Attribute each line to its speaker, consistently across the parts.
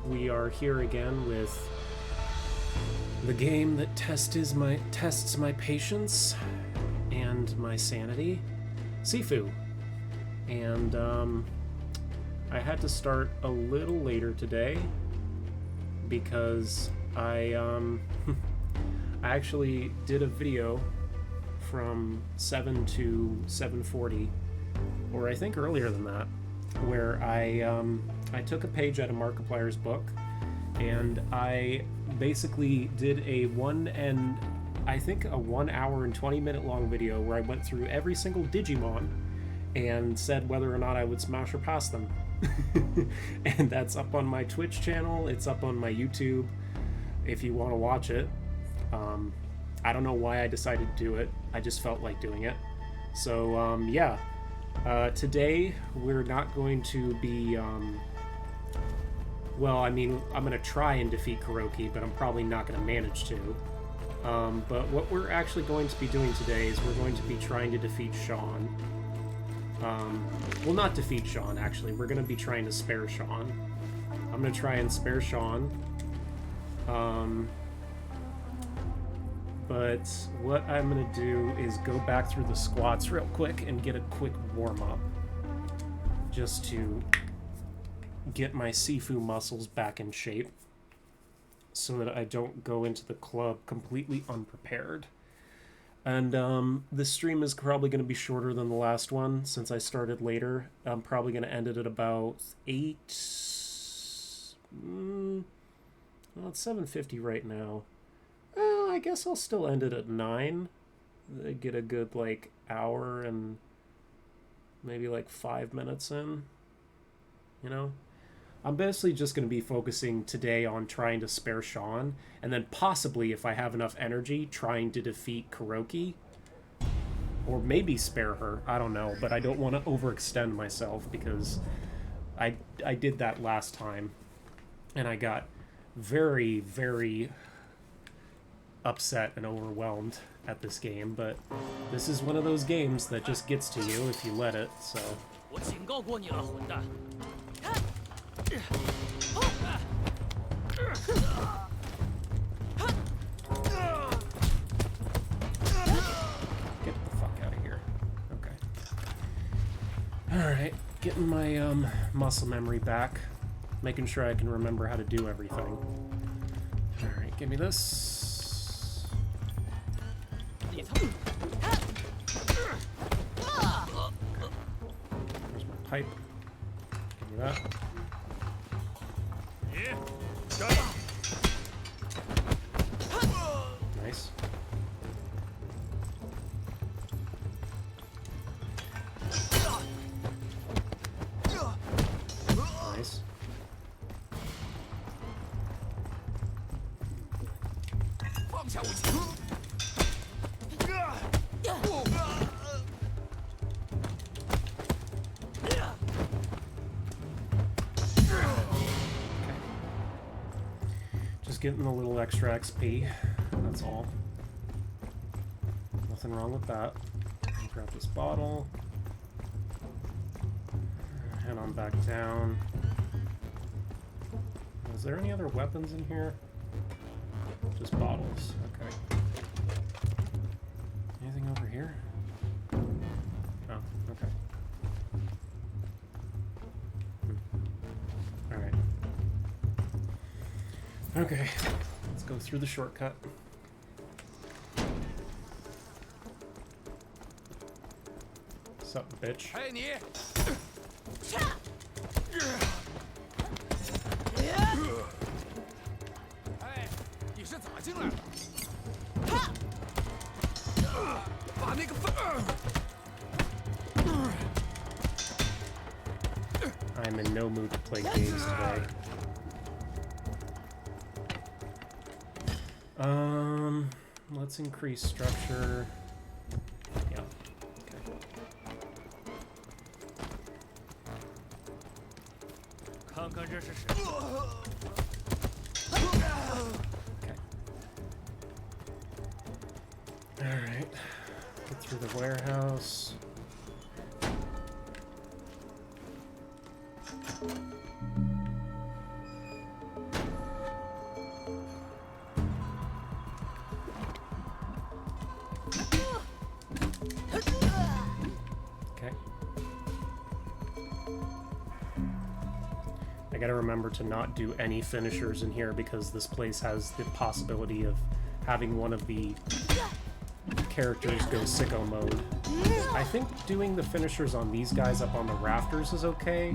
Speaker 1: we are here again with the game that tests my patience and my sanity, Sifu. And I had to start a little later today because I actually did a video from 7 to 7:40, or I think earlier than that, where I took a page out of Markiplier's book and I basically did a 1 hour and 20-minute long video where I went through every single Digimon and said whether or not I would smash or pass them. And that's up on my Twitch channel, it's up on my YouTube if you want to watch it. I don't know why I decided to do it, I just felt like doing it. So yeah, today we're not going to be well, I mean, I'm going to try and defeat Kuroki, but I'm probably not going to manage to. But what we're actually going to be doing today is we're going to be trying to defeat Sean. Well, not defeat Sean, actually. We're going to be trying to spare Sean. I'm going to try and spare Sean. But what I'm going to do is go back through the squats real quick and get a quick warm-up. Just to get my Sifu muscles back in shape so that I don't go into the club completely unprepared. And this stream is probably going to be shorter than the last one since I started later. I'm probably going to end it at about 8... well, it's 7:50 right now. Well, I guess I'll still end it at 9. I get a good, like, hour and maybe, like, 5 minutes in. You know? I'm basically just going to be focusing today on trying to spare Sean, and then possibly, if I have enough energy, trying to defeat Kuroki. Or maybe spare her, I don't know, but I don't want to overextend myself because I did that last time, and I got very, very upset and overwhelmed at this game, but this is one of those games that just gets to you if you let it, so... Get the fuck out of here. Okay. Alright, getting my muscle memory back. Making sure I can remember how to do everything. Alright, give me this. Okay. There's my pipe. Give me that. Nice. Nice. Getting a little extra XP, that's all. Nothing wrong with that. Grab this bottle. Head on back down. Is there any other weapons in here? Just bottles, okay. Anything over here? Oh, okay. Alright. Okay, let's go through the shortcut. Sup, bitch? Hey, I'm in no mood to play games today. Let's increase structure. Yeah, okay. Okay. Alright. Get through the warehouse. gotta remember to not do any finishers in here because this place has the possibility of having one of the characters go sicko mode. I think doing the finishers on these guys up on the rafters is okay,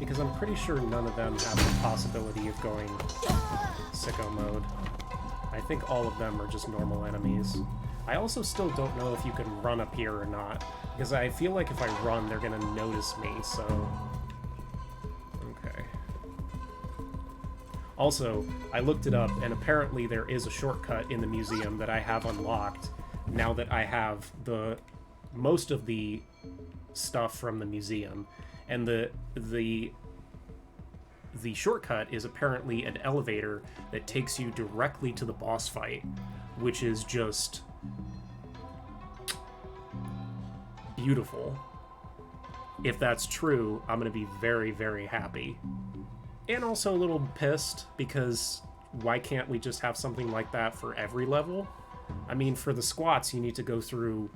Speaker 1: because I'm pretty sure none of them have the possibility of going sicko mode. I think all of them are just normal enemies. I also still don't know if you can run up here or not, because I feel like if I run, they're gonna notice me, so... Okay. Also, I looked it up, and apparently there is a shortcut in the museum that I have unlocked now that I have most of the stuff from the museum. And the shortcut is apparently an elevator that takes you directly to the boss fight, which is just beautiful. If that's true, I'm going to be very, very happy. And also a little pissed, because why can't we just have something like that for every level? I mean, for the squats, you need to go through...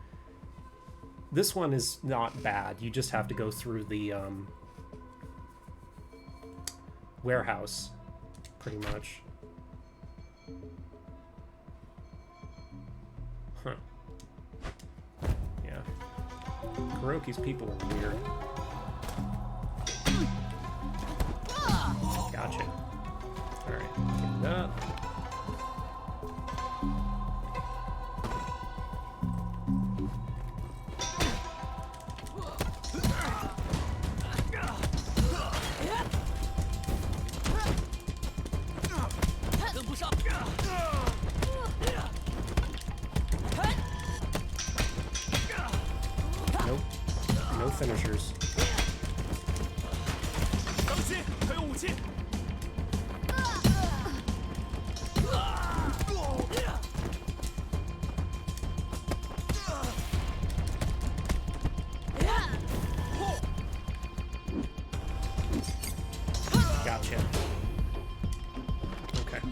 Speaker 1: This one is not bad. You just have to go through the warehouse, pretty much. Huh. Yeah. Kuroki's people are weird. Gotcha. Alright, get that. Nope. No finishers. Gotcha. Okay.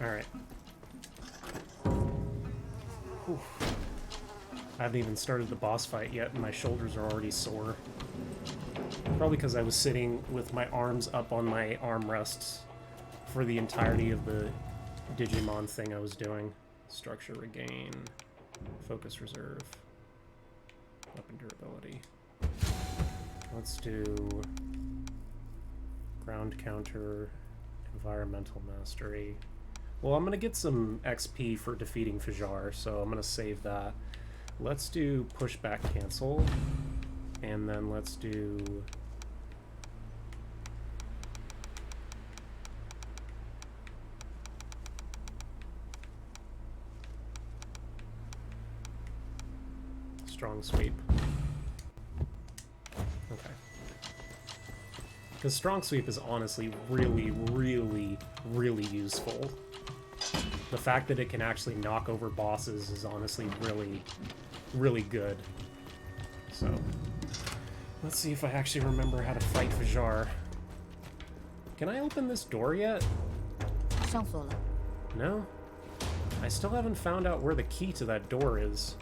Speaker 1: Alright. I haven't even started the boss fight yet, and my shoulders are already sore. Probably because I was sitting with my arms up on my armrests for the entirety of the Digimon thing I was doing. Structure regain, focus reserve, weapon durability. Let's do ground counter, environmental mastery. Well, I'm going to get some XP for defeating Fajar, so I'm going to save that. Let's do pushback cancel, and then let's do... strong sweep. Okay. Because strong sweep is honestly really, really, really useful. The fact that it can actually knock over bosses is honestly really, really good. So, let's see if I actually remember how to fight Fajar. Can I open this door yet? No? I still haven't found out where the key to that door is.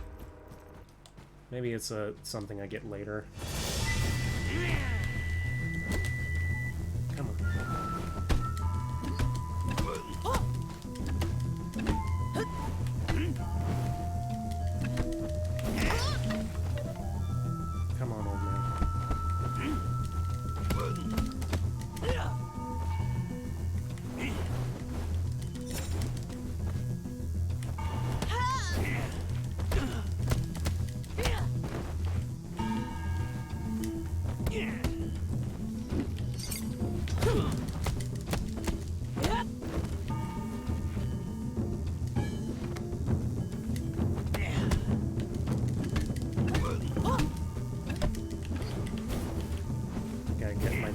Speaker 1: Maybe it's something I get later. Come on. Come on, old man.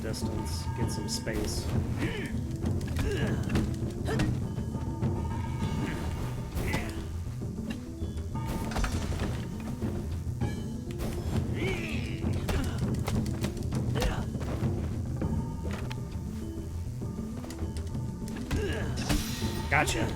Speaker 1: Distance, get some space. Gotcha.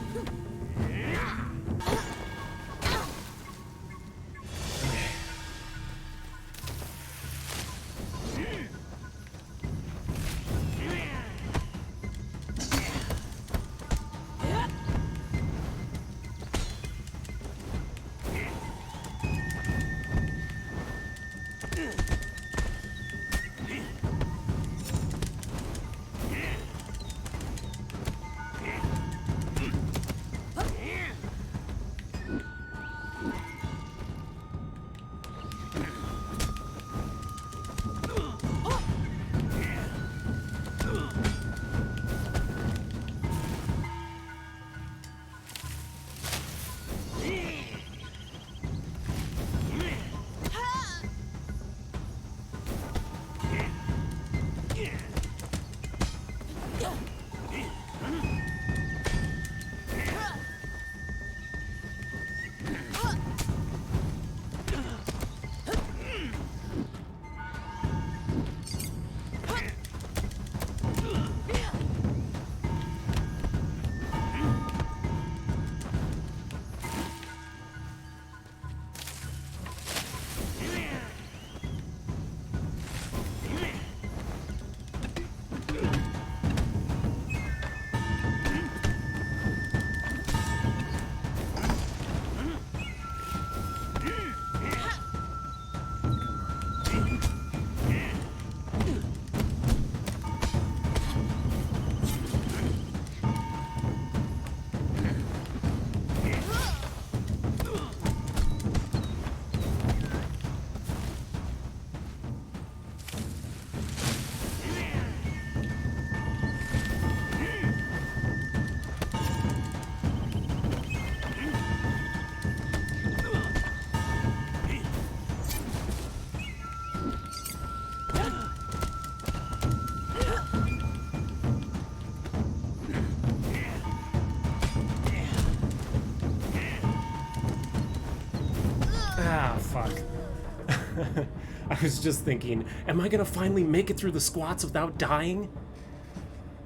Speaker 1: I was just thinking, am I gonna finally make it through the squats without dying?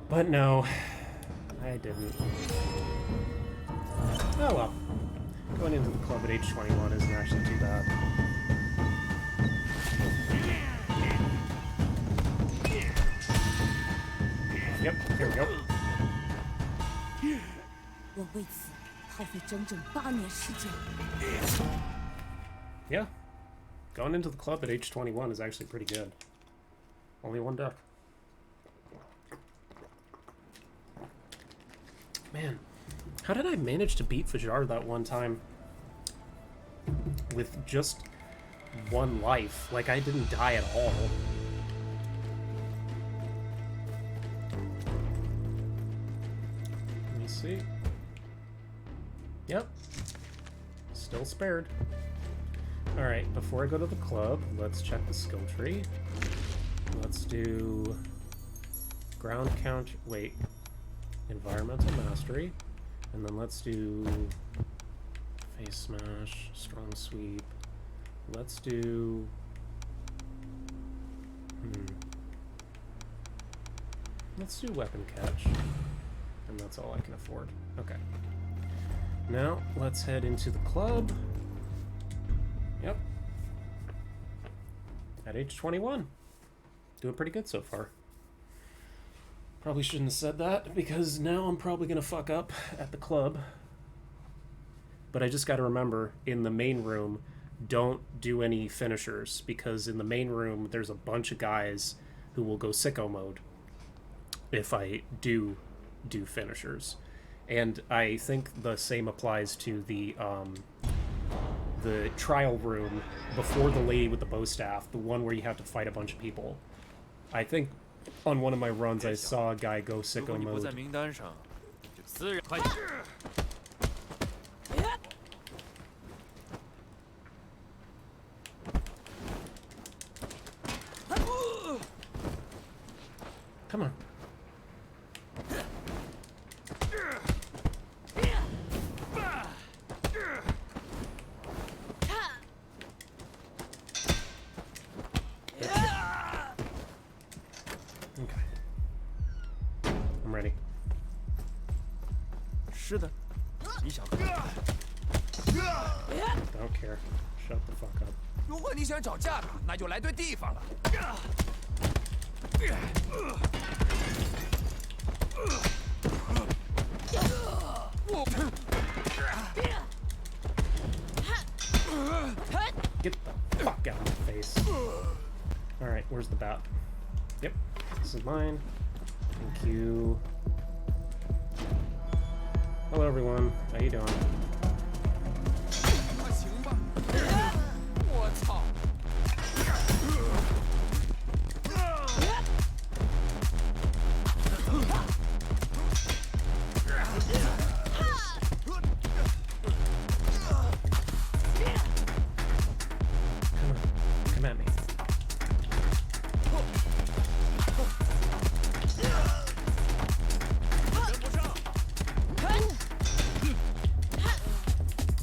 Speaker 1: But no, I didn't. Oh well. Going into the club at age 21 isn't actually too bad. Yep, here we go. Yeah. Going into the club at age 21 is actually pretty good. Only one death. Man, how did I manage to beat Fajar that one time with just one life? Like, I didn't die at all. Let me see. Yep. Still spared. Alright, before I go to the club, let's check the skill tree. Let's do ground count, wait, environmental mastery, and then let's do face smash, strong sweep. Let's do, let's do weapon catch, and that's all I can afford. Okay. Now, let's head into the club. Yep. At age 21. Doing pretty good so far. Probably shouldn't have said that, because now I'm probably going to fuck up at the club. But I just got to remember, in the main room, don't do any finishers, because in the main room, there's a bunch of guys who will go sicko mode if I do finishers. And I think the same applies to the trial room before the lady with the bow staff, the one where you have to fight a bunch of people. I think on one of my runs I saw a guy go sicko mode. Come on.
Speaker 2: 吃的，你想喝？
Speaker 1: Don't care. Shut the fuck up.
Speaker 2: 如果你想找架子，那就来对地方了。
Speaker 1: Get the fuck out of my face. Alright, where's the bat? Yep, this is mine. Thank you. Hello everyone, how you doing?
Speaker 2: 还行吧。我操！
Speaker 1: Come at me.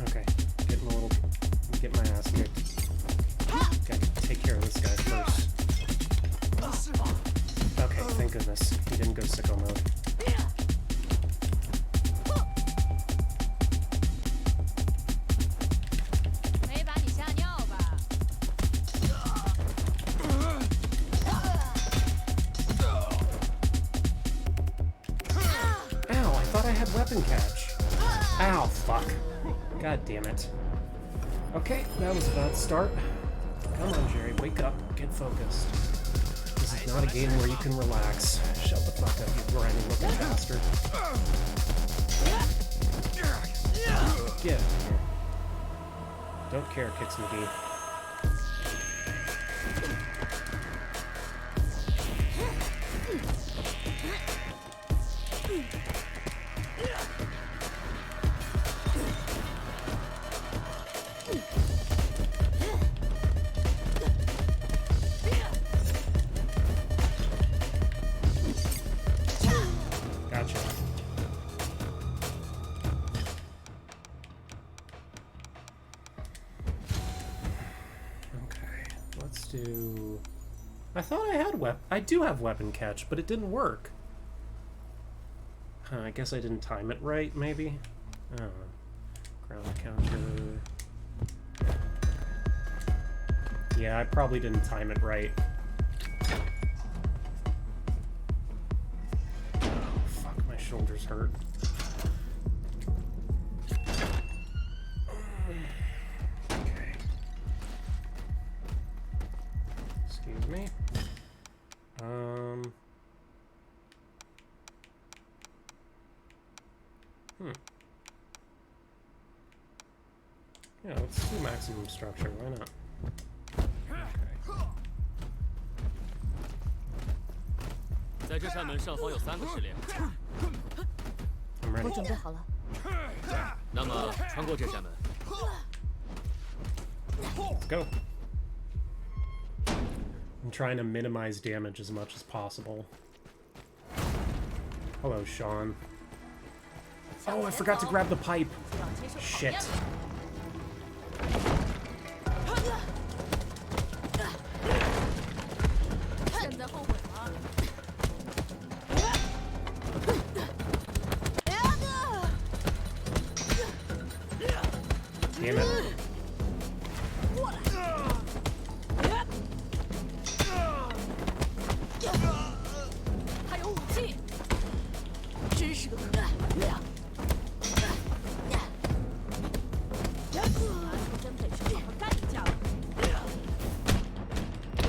Speaker 1: Okay, get my ass kicked. Gotta take care of this guy first. Okay, thank goodness. He didn't go sicko mode. Weapon catch. Ow, fuck. God damn it. Okay, that was a bad start. Come on, Jerry, wake up. Get focused. This is not a game where you can relax. Shut the fuck up, you grimy looking bastard. Get out of here. Don't care, Kicks McGee. I thought I had I do have weapon catch, but it didn't work. I guess I didn't time it right, maybe? I don't know. Ground counter. Yeah, I probably didn't time it right. Oh, fuck, my shoulders hurt. Okay. Excuse me. Yeah, let's do maximum structure. Why not? Okay.
Speaker 3: 在这扇门上方有3个试炼。
Speaker 1: I'm ready.
Speaker 4: 我准备好了。
Speaker 3: 那么穿过这扇门。
Speaker 1: Let's go. I'm trying to minimize damage as much as possible. Hello, Sean. Oh, I forgot to grab the pipe. Shit. Damn it.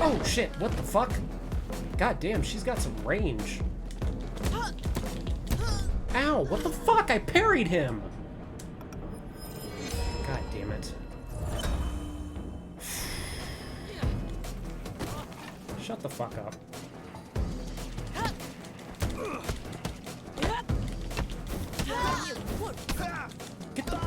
Speaker 1: Oh shit, what the fuck? God damn, she's got some range. Ow, what the fuck? I parried him! God damn it. Shut the fuck up. Get the...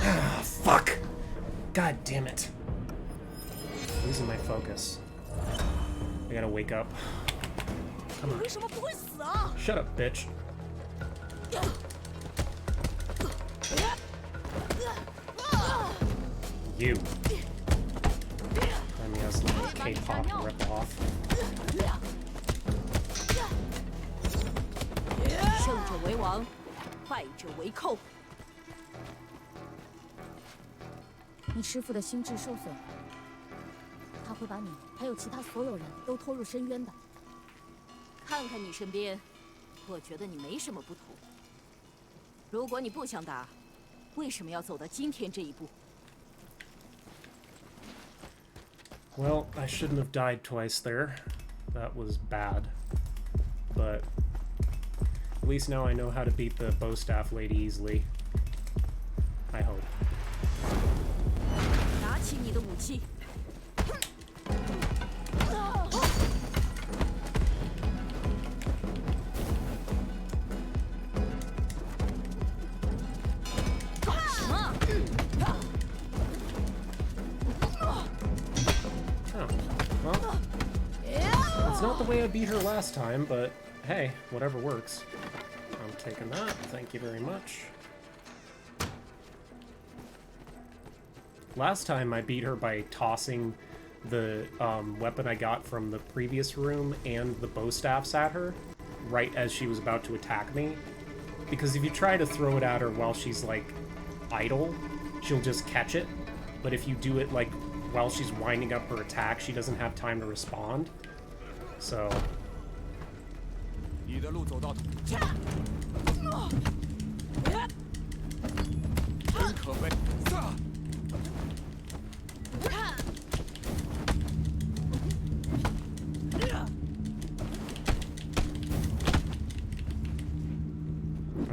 Speaker 1: Ah, fuck! God damn it. Losing my focus. I gotta wake up. Come on. Shut up, bitch. You. I mean, that's like a K-pop ripoff.
Speaker 4: 胜者为王，败者为寇。你师父的心智受损，他会把你还有其他所有人都拖入深渊的。看看你身边，我觉得你没什么不同。如果你不想打，为什么要走到今天这一步？
Speaker 1: Well, I shouldn't have died twice there. That was bad. But at least now I know how to beat the bow staff lady easily. I hope.
Speaker 4: 拿起你的武器。干什么？
Speaker 1: Well, it's not the way I beat her last time, but hey, whatever works. I'm taking that. Thank you very much. Last time I beat her by tossing the weapon I got from the previous room and the bow staffs at her right as she was about to attack me. Because if you try to throw it at her while she's, like, idle, she'll just catch it. But if you do it, like, while she's winding up her attack, she doesn't have time to respond. So...
Speaker 2: 你的路走到头，真可悲。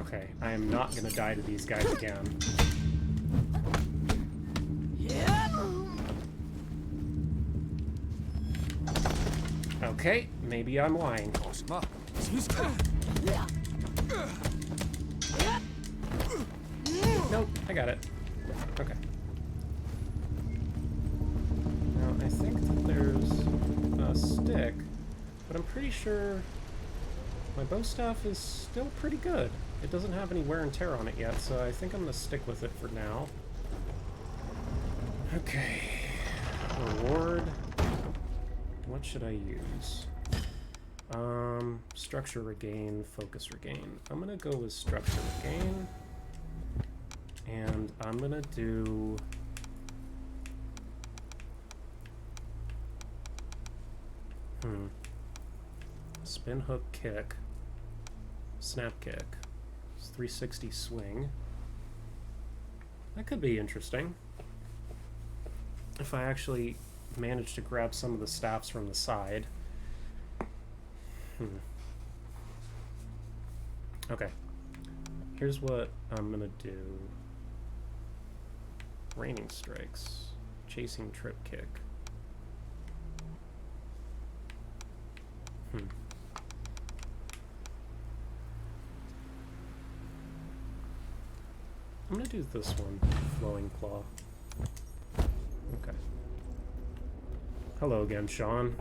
Speaker 1: Okay, I am not gonna die to these guys again. Okay, maybe I'm lying.
Speaker 2: 搞什么？起死！
Speaker 1: Nope, I got it. Okay. Now, I think that there's a stick, but I'm pretty sure my bow staff is still pretty good. It doesn't have any wear and tear on it yet, so I think I'm going to stick with it for now. Okay. Reward. What should I use? Structure regain, focus regain. I'm going to go with structure regain. And I'm going to do... Spin hook kick. Snap kick. It's 360 swing. That could be interesting. If I actually manage to grab some of the staffs from the side. Okay. Here's what I'm gonna do. Raining strikes. Chasing trip kick. I'm gonna do this one, Flowing Claw. Okay. Hello again, Sean.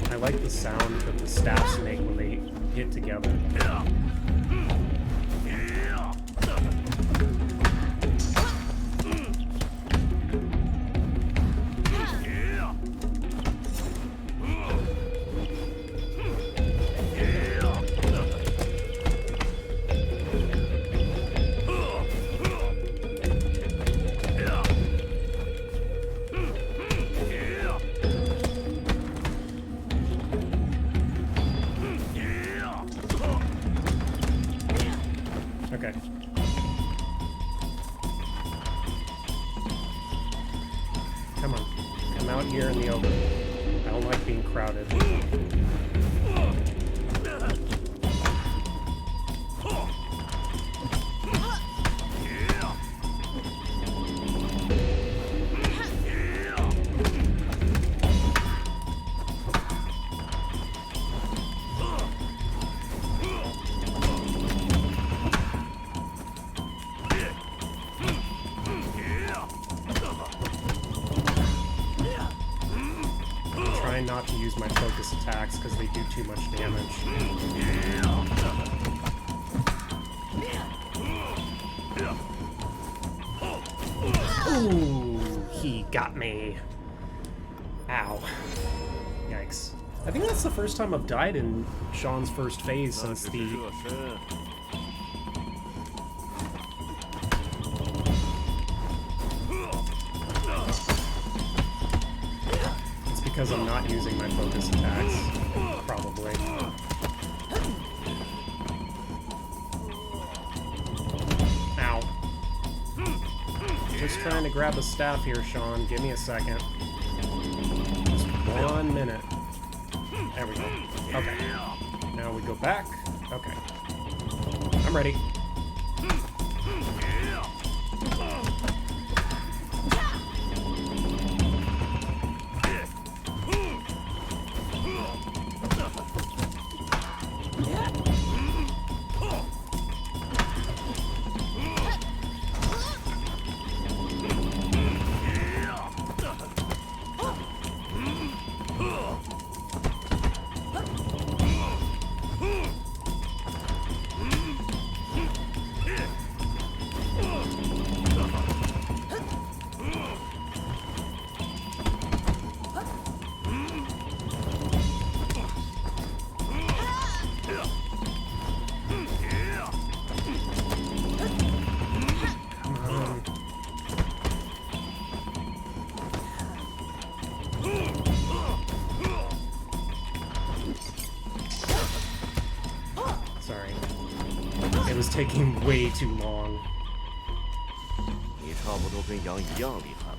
Speaker 1: I like the sound that the staffs make when they hit together. Okay. Come on. Come out here in the open. I don't like being crowded. focus attacks because they do too much damage. Ooh, he got me. Ow. Yikes. I think that's the first time I've died in Sean's first phase since the... It's because I'm not using my focus attacks, probably. Ow. Just trying to grab a staff here, Sean. Give me a second. Just 1 minute. There we go. Okay. Now we go back. Okay. I'm ready. Taking way too long.
Speaker 5: 你差不多跟羊一样厉害了，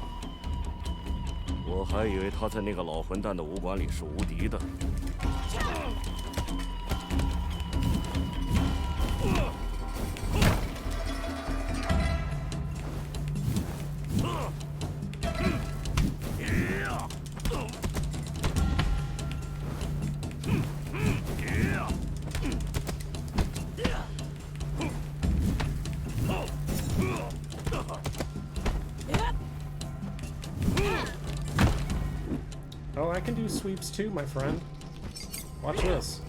Speaker 5: 我还以为他在那个老混蛋的武馆里是无敌的。
Speaker 1: Oh, I can do sweeps too, my friend. Watch this.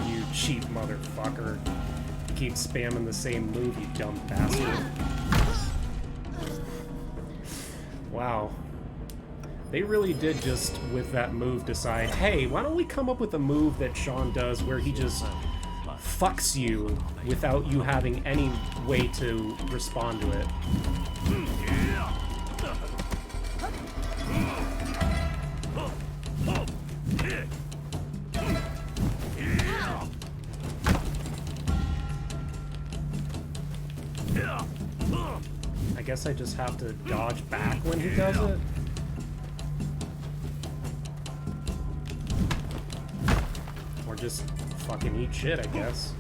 Speaker 1: You cheap motherfucker. Keep spamming the same move, you dumb bastard. Wow. They really did just, with that move, decide, hey, why don't we come up with a move that Sean does where he just fucks you without you having any way to respond to it. I guess I just have to dodge back when he does it. Or just fucking eat shit, I guess.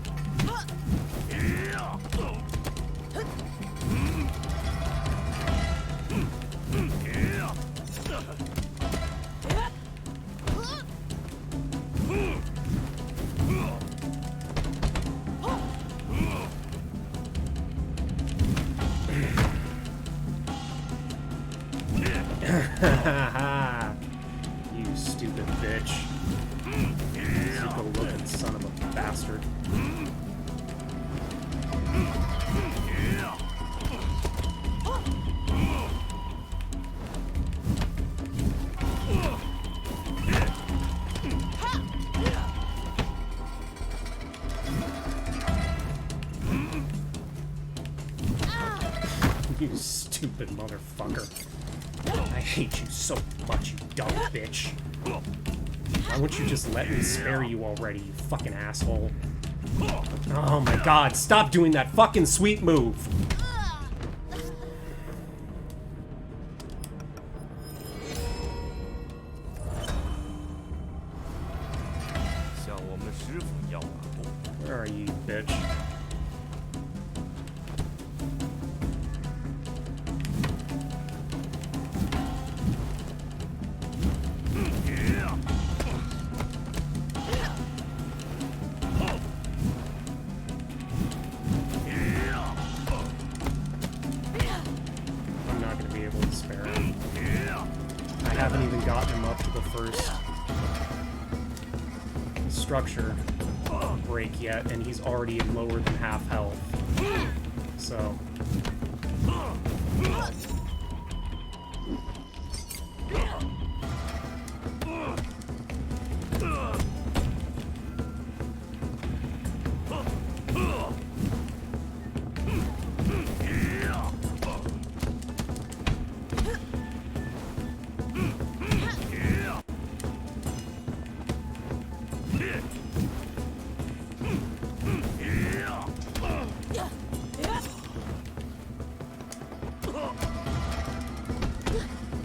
Speaker 1: You stupid bitch. Super-looking son of a bastard. You stupid motherfucker. I hate you so much, you dumb bitch. Why won't you just let me spare you already, you fucking asshole? Oh my god, stop doing that fucking sweet move! Where are you, bitch? structure break yet, and he's already lower than half health. So...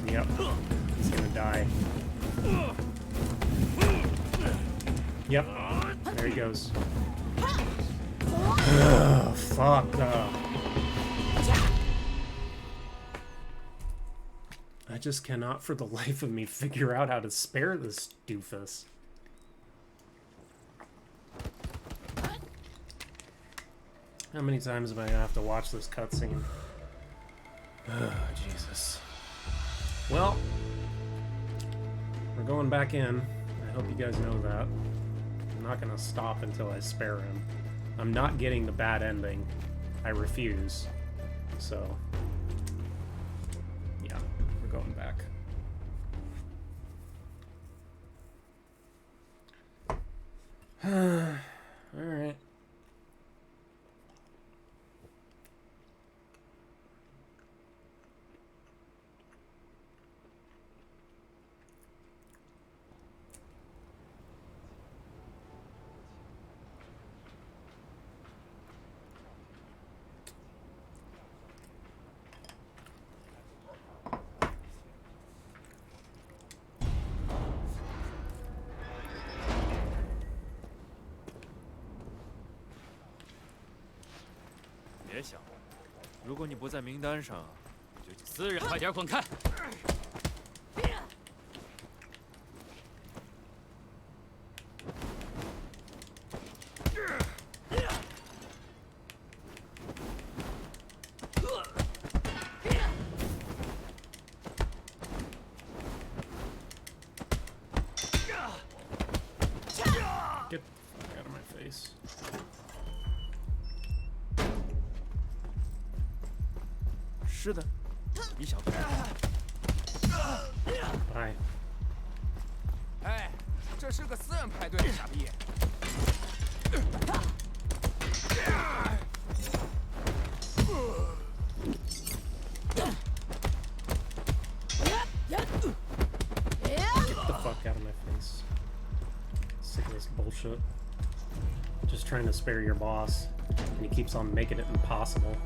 Speaker 1: Yep, he's gonna die. Yep, there he goes. Ugh, fuck up. I just cannot for the life of me figure out how to spare this doofus. How many times am I gonna have to watch this cutscene? Oh, Jesus. Well, we're going back in. I hope you guys know that. I'm not gonna stop until I spare him. I'm not getting the bad ending. I refuse. So, yeah, we're going back. Alright.
Speaker 2: 别想，如果你不在名单上，就去
Speaker 3: 私人，快点滚开！Get
Speaker 1: the fuck out of my face. Bye.
Speaker 2: 哎，这是个私人派对，傻逼！Get
Speaker 1: the fuck out of my face. Sick of this bullshit. Just trying to spare your boss, and he keeps on making it impossible.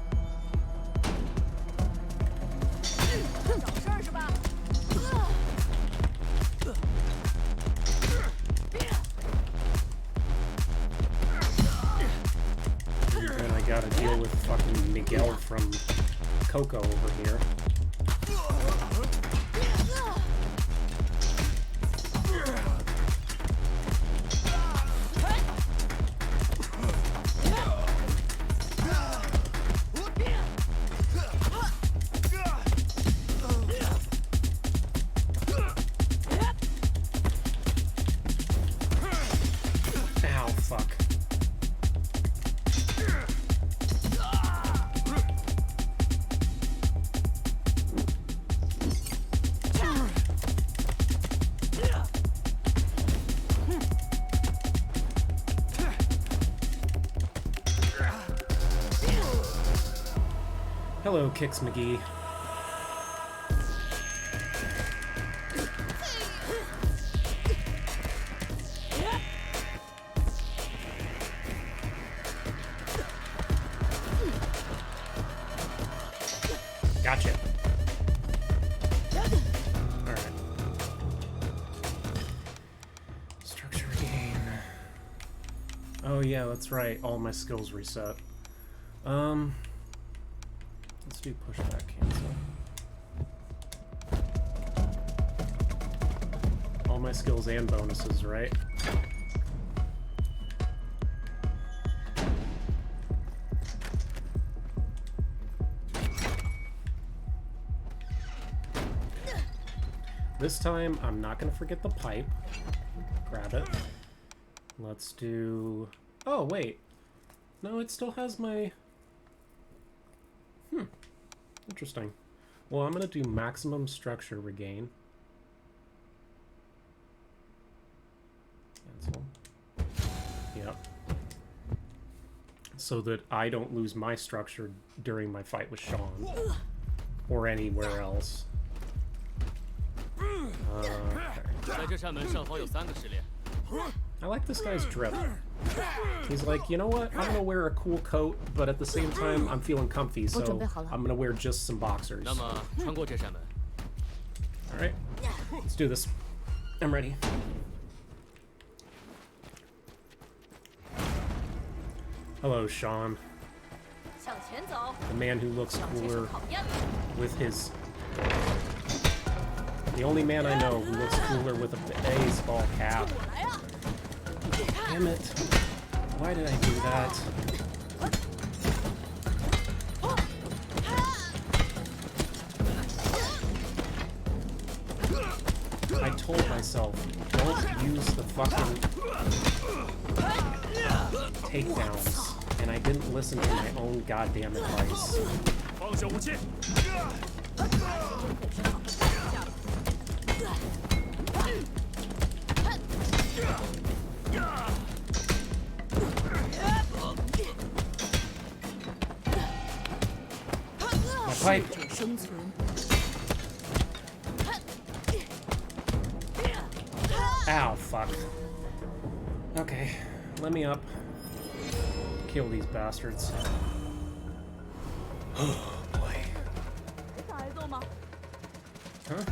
Speaker 4: 找事儿是吧？
Speaker 1: And I gotta deal with fucking Miguel from Coco over here. Ow, fuck. Hello, Kix McGee. Gotcha. Alright. Structure again. Oh yeah, that's right. All my skills reset. Let's do pushback cancel. All my skills and bonuses, right? This time, I'm not going to forget the pipe. Grab it. Let's do... Oh, wait. No, it still has my... Interesting. Well, I'm going to do maximum structure regain. Cancel. Yep. So that I don't lose my structure during my fight with Sean. Or anywhere else. Okay.
Speaker 3: 在这扇门上方有3个试炼。
Speaker 1: I like this guy's drip. He's like, you know what? I'm gonna wear a cool coat, but at the same time, I'm feeling comfy, so I'm gonna wear just some boxers.
Speaker 3: 那么穿过这扇门。
Speaker 1: All right, let's do this. I'm ready. Hello, Sean.
Speaker 4: 向前走，
Speaker 1: The man who looks
Speaker 4: 要接受
Speaker 1: cooler
Speaker 4: 考验了。
Speaker 1: with his... The only man I know who looks cooler with a baseball cap.
Speaker 4: 我来啊！
Speaker 1: Damn it. Why did I do that? I told myself, don't use the fucking takedowns, and I didn't listen to my own goddamn advice.
Speaker 3: 放下武器。
Speaker 1: My pipe.
Speaker 4: 生存。
Speaker 1: Ow, fuck. Okay, let me up. Kill these bastards. Oh, boy.
Speaker 4: 打挨揍吗？
Speaker 1: Huh?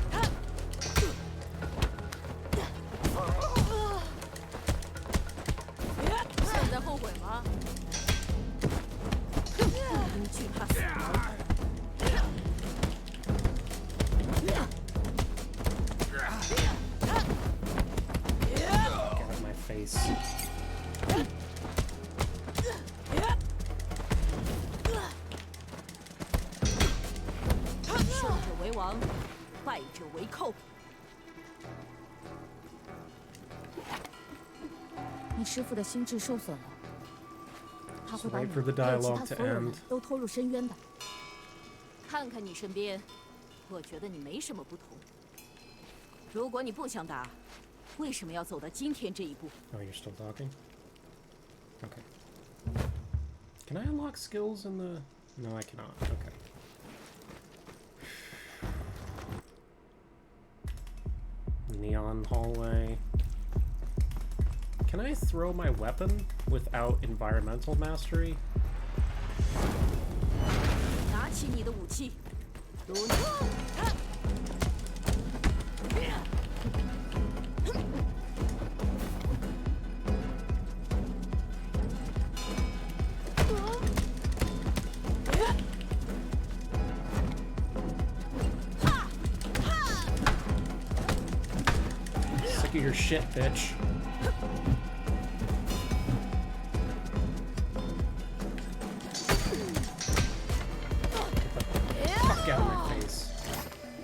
Speaker 4: 现在后悔吗？不应惧怕死亡。
Speaker 1: Get out of my face.
Speaker 4: 胜者为王，败者为寇。你师傅的心智受损了，他会把你
Speaker 1: Wait for the
Speaker 4: 还有其
Speaker 1: dialogue
Speaker 4: 他
Speaker 1: to
Speaker 4: 所有人
Speaker 1: end.
Speaker 4: 都拖入深渊的。看看你身边，我觉得你没什么不同。如果你不想打，为什么要走到今天这一步？
Speaker 1: Oh, you're still talking? Okay. Can I unlock skills in the... No, I cannot. Okay. Neon hallway. Can I throw my weapon without environmental mastery?
Speaker 4: 拿起你的武器，如你。
Speaker 1: Sick of your shit, bitch. Get the fuck out of my face.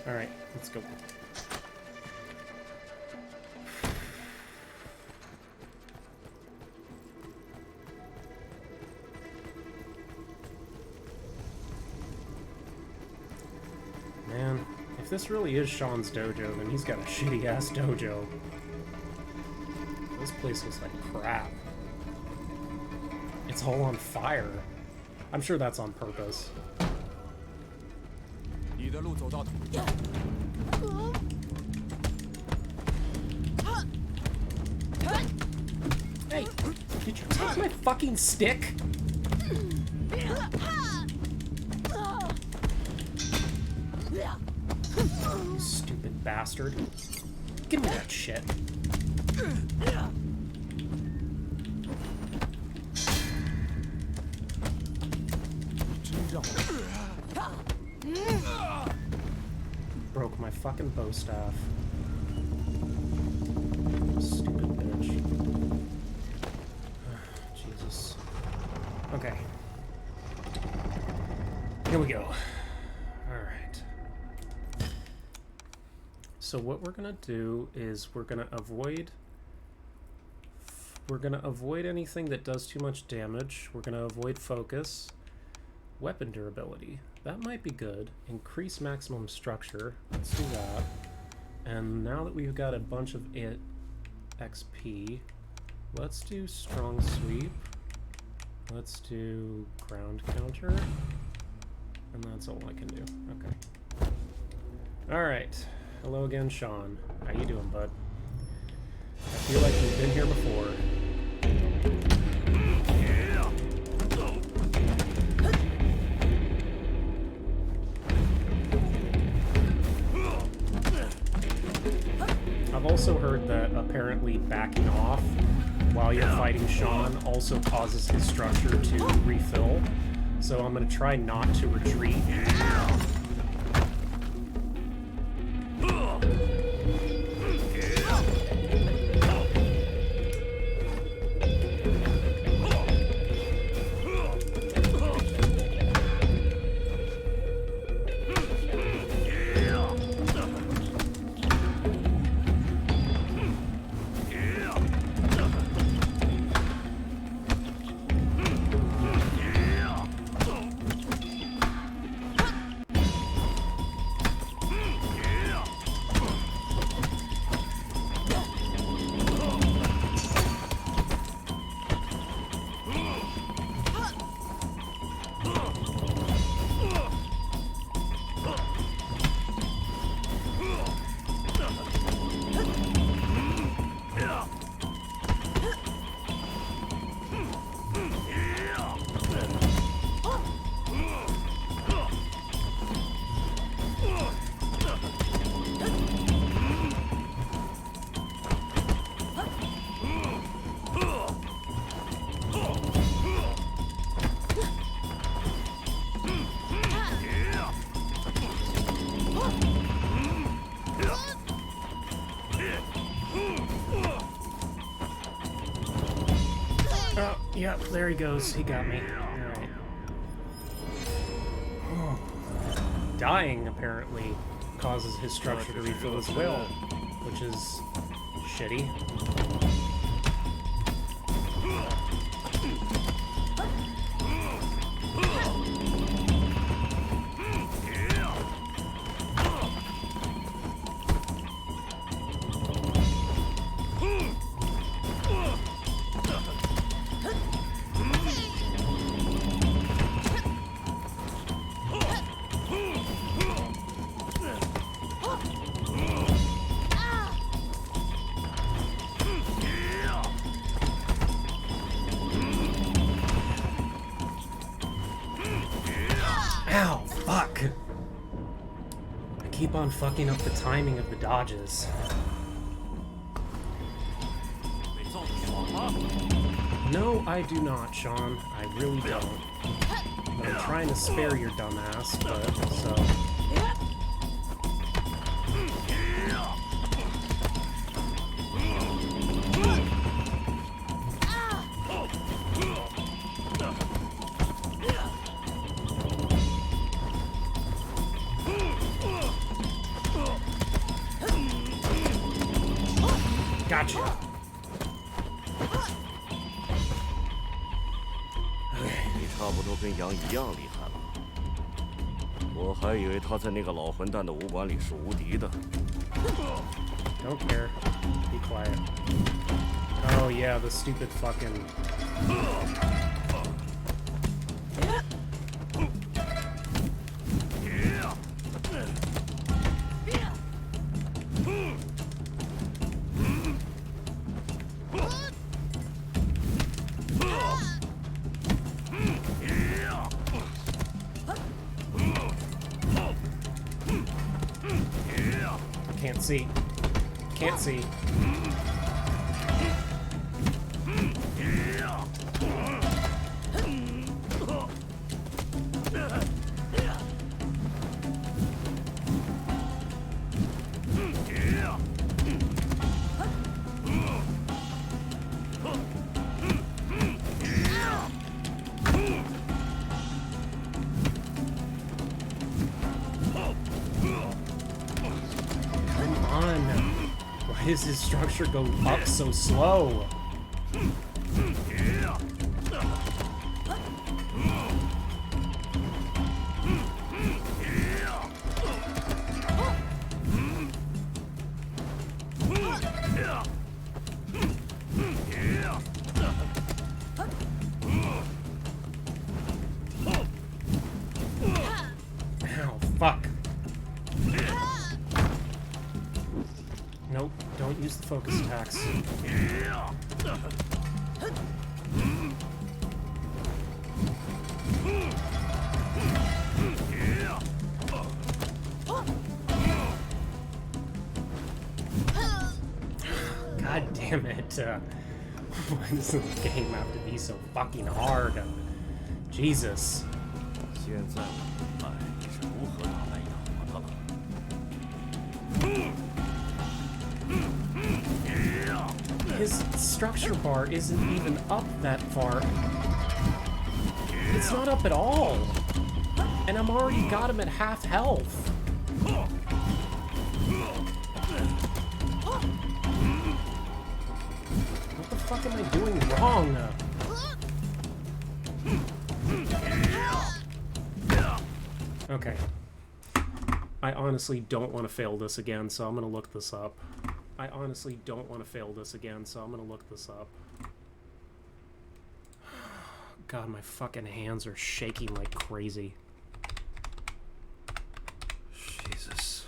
Speaker 1: Alright, let's go. Man, if this really is Sean's dojo, then he's got a shitty-ass dojo. This place looks like crap. It's all on fire. I'm sure that's on purpose.
Speaker 2: 你的路走到头。
Speaker 1: Hey, did you take my fucking stick? You stupid bastard. Give me that shit. Broke my fucking bow staff. Stupid bitch. Jesus. Okay. Here we go. Alright. So what we're gonna do is we're gonna avoid We're going to avoid anything that does too much damage. We're going to avoid focus. Weapon durability. That might be good. Increase maximum structure. Let's do that. And now that we've got a bunch of XP, let's do strong sweep. Let's do ground counter. And that's all I can do. Okay. Alright. Hello again, Sean. How you doing, bud? I feel like we've been here before. I've also heard that apparently backing off while you're fighting Sean also causes his structure to refill. So I'm going to try not to retreat. Yep, there he goes. He got me. Alright. Oh. Dying, apparently, causes his structure to refill as well, which is shitty. Ow, fuck! I keep on fucking up the timing of the dodges. No, I do not, Sean. I really don't. But I'm trying to spare your dumbass, but, so... Gotcha.
Speaker 5: 你差不多跟羊一样厉害了。我还以为他在那个老混蛋的武馆里是无敌的。
Speaker 1: Don't care. Be quiet. Oh yeah, the stupid fucking... Can't see. Can't see. Why does his structure go up so slow? Fuck. Nope, don't use the focus attacks. God damn it. Why does this game have to be so fucking hard? Jesus.
Speaker 2: 现在明白你是如何打败养魔的了。
Speaker 1: His structure bar isn't even up that far. It's not up at all. And I'm already got him at half health. What the fuck am I doing wrong? Okay. I honestly don't want to fail this again, so I'm gonna look this up. I honestly don't want to fail this again, so I'm gonna look this up. God, my fucking hands are shaking like crazy. Jesus.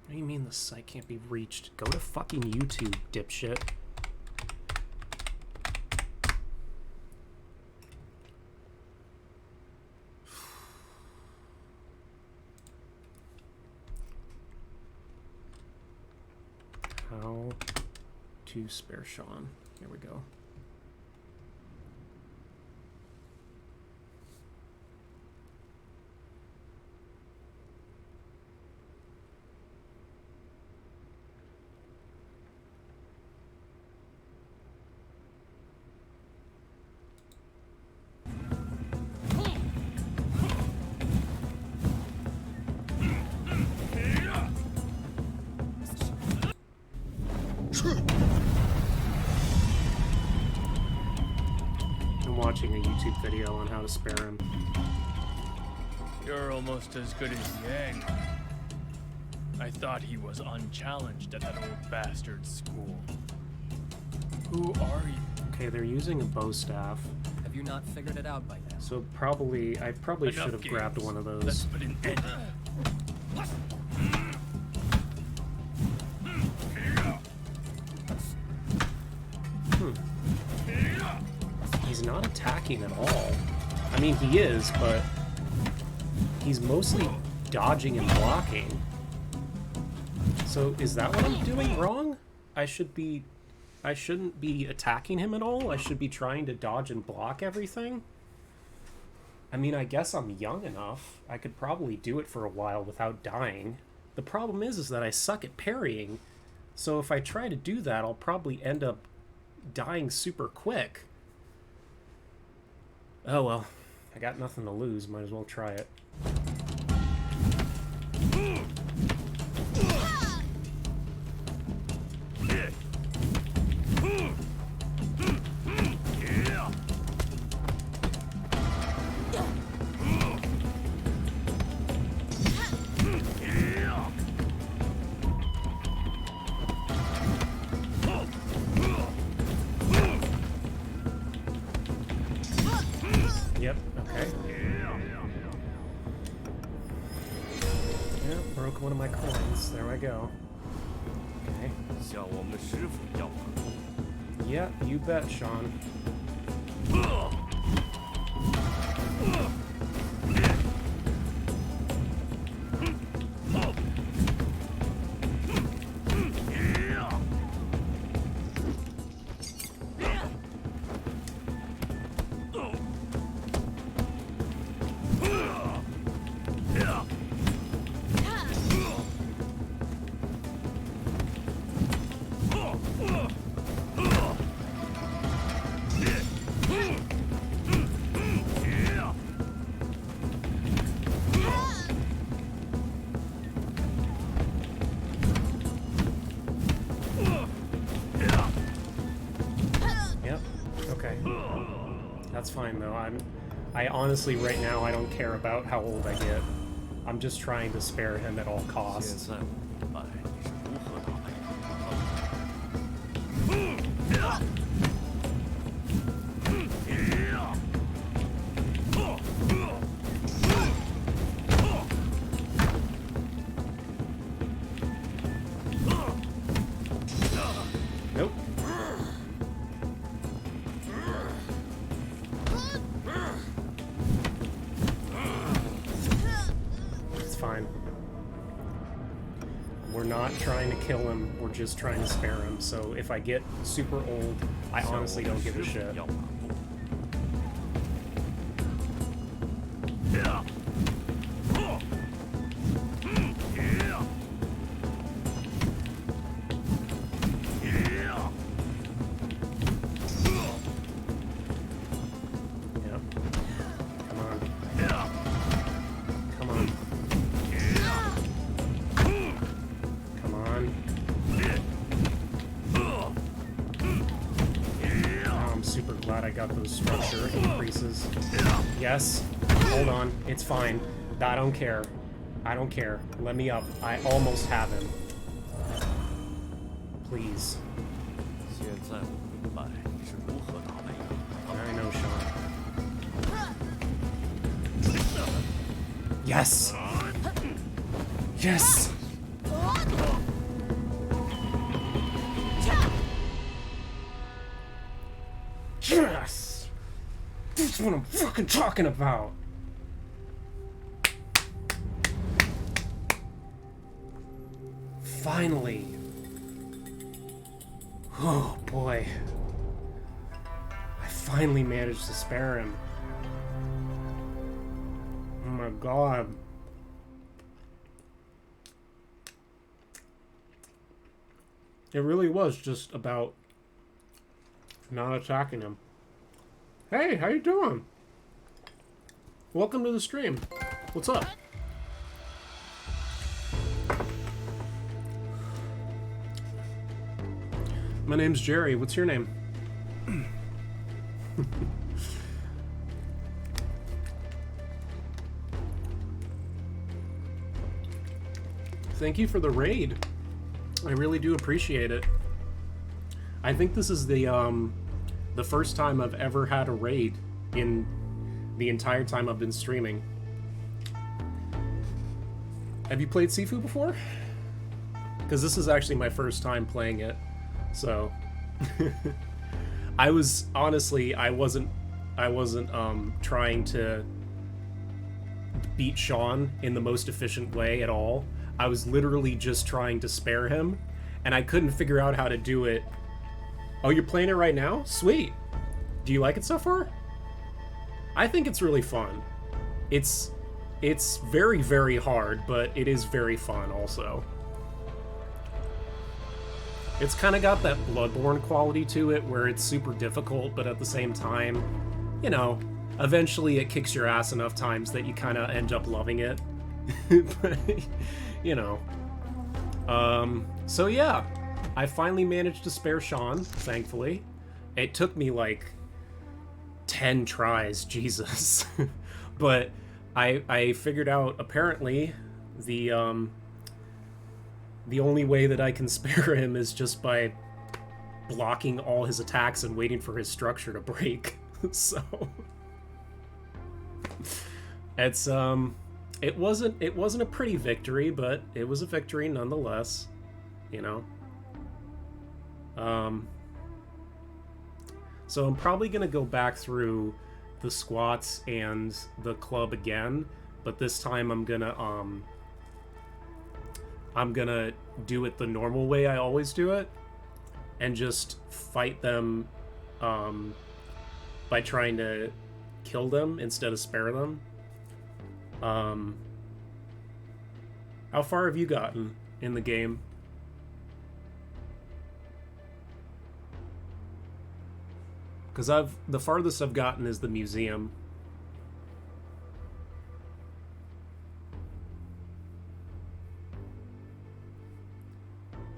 Speaker 1: What do you mean the site can't be reached? Go to fucking YouTube, dipshit. How to spare Sean. Here we go. I'm watching a YouTube video on how to spare him.
Speaker 3: You're almost as good as Yang. I thought he was unchallenged at that old bastard's school. Who are you?
Speaker 1: Okay, they're using a bow staff.
Speaker 6: Have you not figured it out by now?
Speaker 1: So I probably should have grabbed one of those.
Speaker 3: Let's put an end.
Speaker 1: He's not attacking at all. I mean, he is, but he's mostly dodging and blocking. So is that what I'm doing wrong? I shouldn't be attacking him at all. I should be trying to dodge and block everything. I mean, I guess I'm young enough. I could probably do it for a while without dying. The problem is that I suck at parrying. So if I try to do that, I'll probably end up dying super quick. Oh well, I got nothing to lose, might as well try it. Yep, okay. Yep, broke one of my coins. There I go. Okay.
Speaker 2: 像我们师傅一样吗？
Speaker 1: Yeah, you bet, Sean. That's fine though. I honestly right now I don't care about how old I get. I'm just trying to spare him at all
Speaker 2: 现
Speaker 1: costs.
Speaker 2: 在我明白你是如何打败养魔的了。
Speaker 1: We're not trying to kill him, we're just trying to spare him. So if I get super old, I honestly don't give a shit.
Speaker 2: 要麻木。
Speaker 1: Yes. Hold on. It's fine. I don't care. I don't care. Let me up. I almost have him. Please.
Speaker 2: 现在我明白你是如何打败的。
Speaker 1: I know, Sean. Yes! Yes! Yes! That's what I'm fucking talking about! Finally! Oh boy. I finally managed to spare him. Oh my god. It really was just about not attacking him. Hey, how you doing? Welcome to the stream. What's up? My name's Jerry. What's your name? Thank you for the raid. I really do appreciate it. I think this is the first time I've ever had a raid in the entire time I've been streaming. Have you played Sifu before? Because this is actually my first time playing it. So I was honestly I wasn't trying to beat Sean in the most efficient way at all. I was literally just trying to spare him, and I couldn't figure out how to do it. Oh, you're playing it right now? Sweet. Do you like it so far? I think it's really fun. It's very, very hard, but it is very fun also. It's kind of got that Bloodborne quality to it, where it's super difficult, but at the same time, you know, eventually it kicks your ass enough times that you kind of end up loving it. But, you know. So yeah, I finally managed to spare Sean, thankfully. It took me like 10 tries, Jesus. But I figured out, apparently, the only way that I can spare him is just by blocking all his attacks and waiting for his structure to break. So it's it wasn't a pretty victory, but it was a victory nonetheless, you know. So I'm probably gonna go back through the squats and the club again, but this time I'm gonna do it the normal way I always do it, and just fight them by trying to kill them instead of spare them. How far have you gotten in the game? Because the farthest I've gotten is the museum.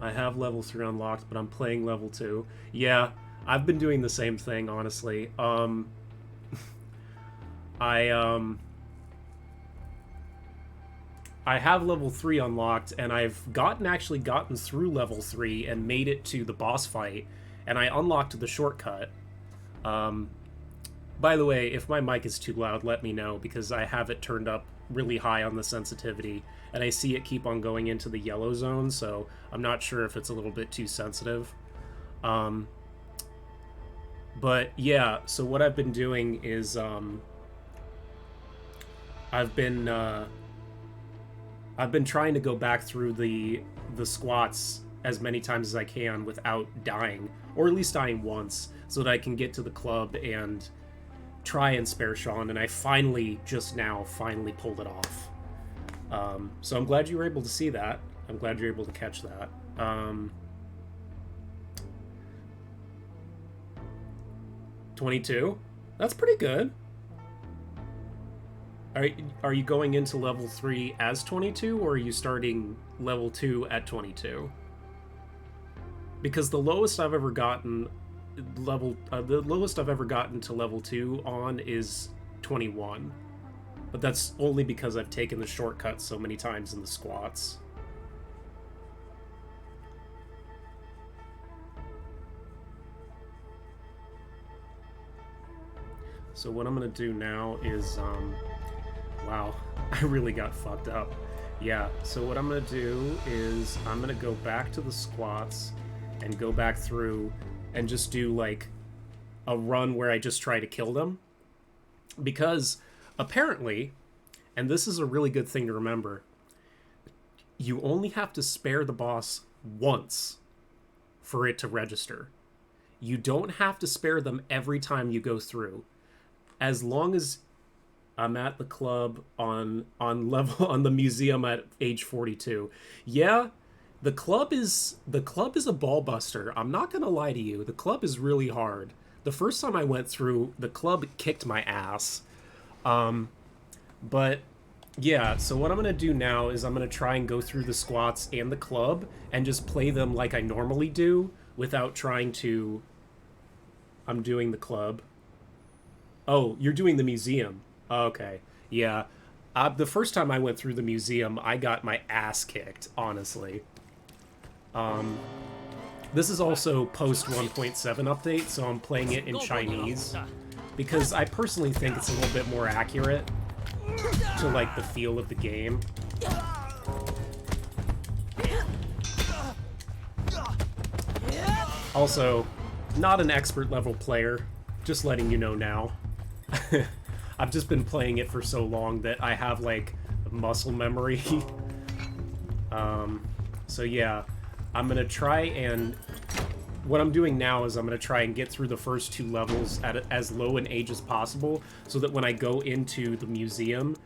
Speaker 1: I have level 3 unlocked, but I'm playing level 2. Yeah, I've been doing the same thing, honestly. I have level 3 unlocked, and I've actually gotten through level 3 and made it to the boss fight, and I unlocked the shortcut. By the way, if my mic is too loud, let me know, because I have it turned up really high on the sensitivity, and I see it keep on going into the yellow zone, so I'm not sure if it's a little bit too sensitive. But yeah, so what I've been doing is I've been trying to go back through the the squats as many times as I can without dying, or at least dying once, so that I can get to the club and try and spare Sean, and I finally, just now, pulled it off. So I'm glad you were able to see that. I'm glad you're able to catch that. 22? That's pretty good. Are you going into level 3 as 22, or are you starting level 2 at 22? Because the lowest I've ever gotten the lowest I've ever gotten to level 2 on is 21. But that's only because I've taken the shortcut so many times in the squats. So what I'm gonna do now is, wow, I really got fucked up. Yeah, so what I'm gonna do is I'm gonna go back to the squats and go back through and just do like a run where I just try to kill them. Because apparently, and this is a really good thing to remember, you only have to spare the boss once for it to register. You don't have to spare them every time you go through. As long as I'm at the club on the museum at age 42. Yeah, the club is a ball buster. I'm not gonna lie to you. The club is really hard. The first time I went through, the club kicked my ass. But yeah, so what I'm gonna do now is I'm gonna try and go through the squats and the club and just play them like I normally do without trying to. I'm doing the club. Oh, you're doing the museum. Okay, yeah. The first time I went through the museum, I got my ass kicked, honestly. This is also post 1.7 update, so I'm playing it in Chinese, because I personally think it's a little bit more accurate to, like, the feel of the game. Also, not an expert level player, just letting you know now. I've just been playing it for so long that I have, like, muscle memory. So yeah, I'm gonna try and... What I'm doing now is I'm gonna try and get through the first 2 levels at as low an age as possible, so that when I go into the museum,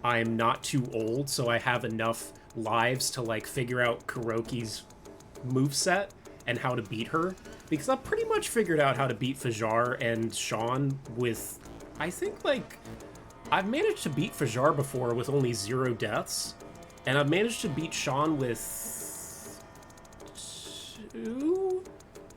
Speaker 1: I'm not too old, so I have enough lives to, like, figure out Kuroki's moveset and how to beat her. Because I've pretty much figured out how to beat Fajar and Sean with... I think, like, I've managed to beat Fajar before with only 0 deaths, and I've managed to beat Sean with 2?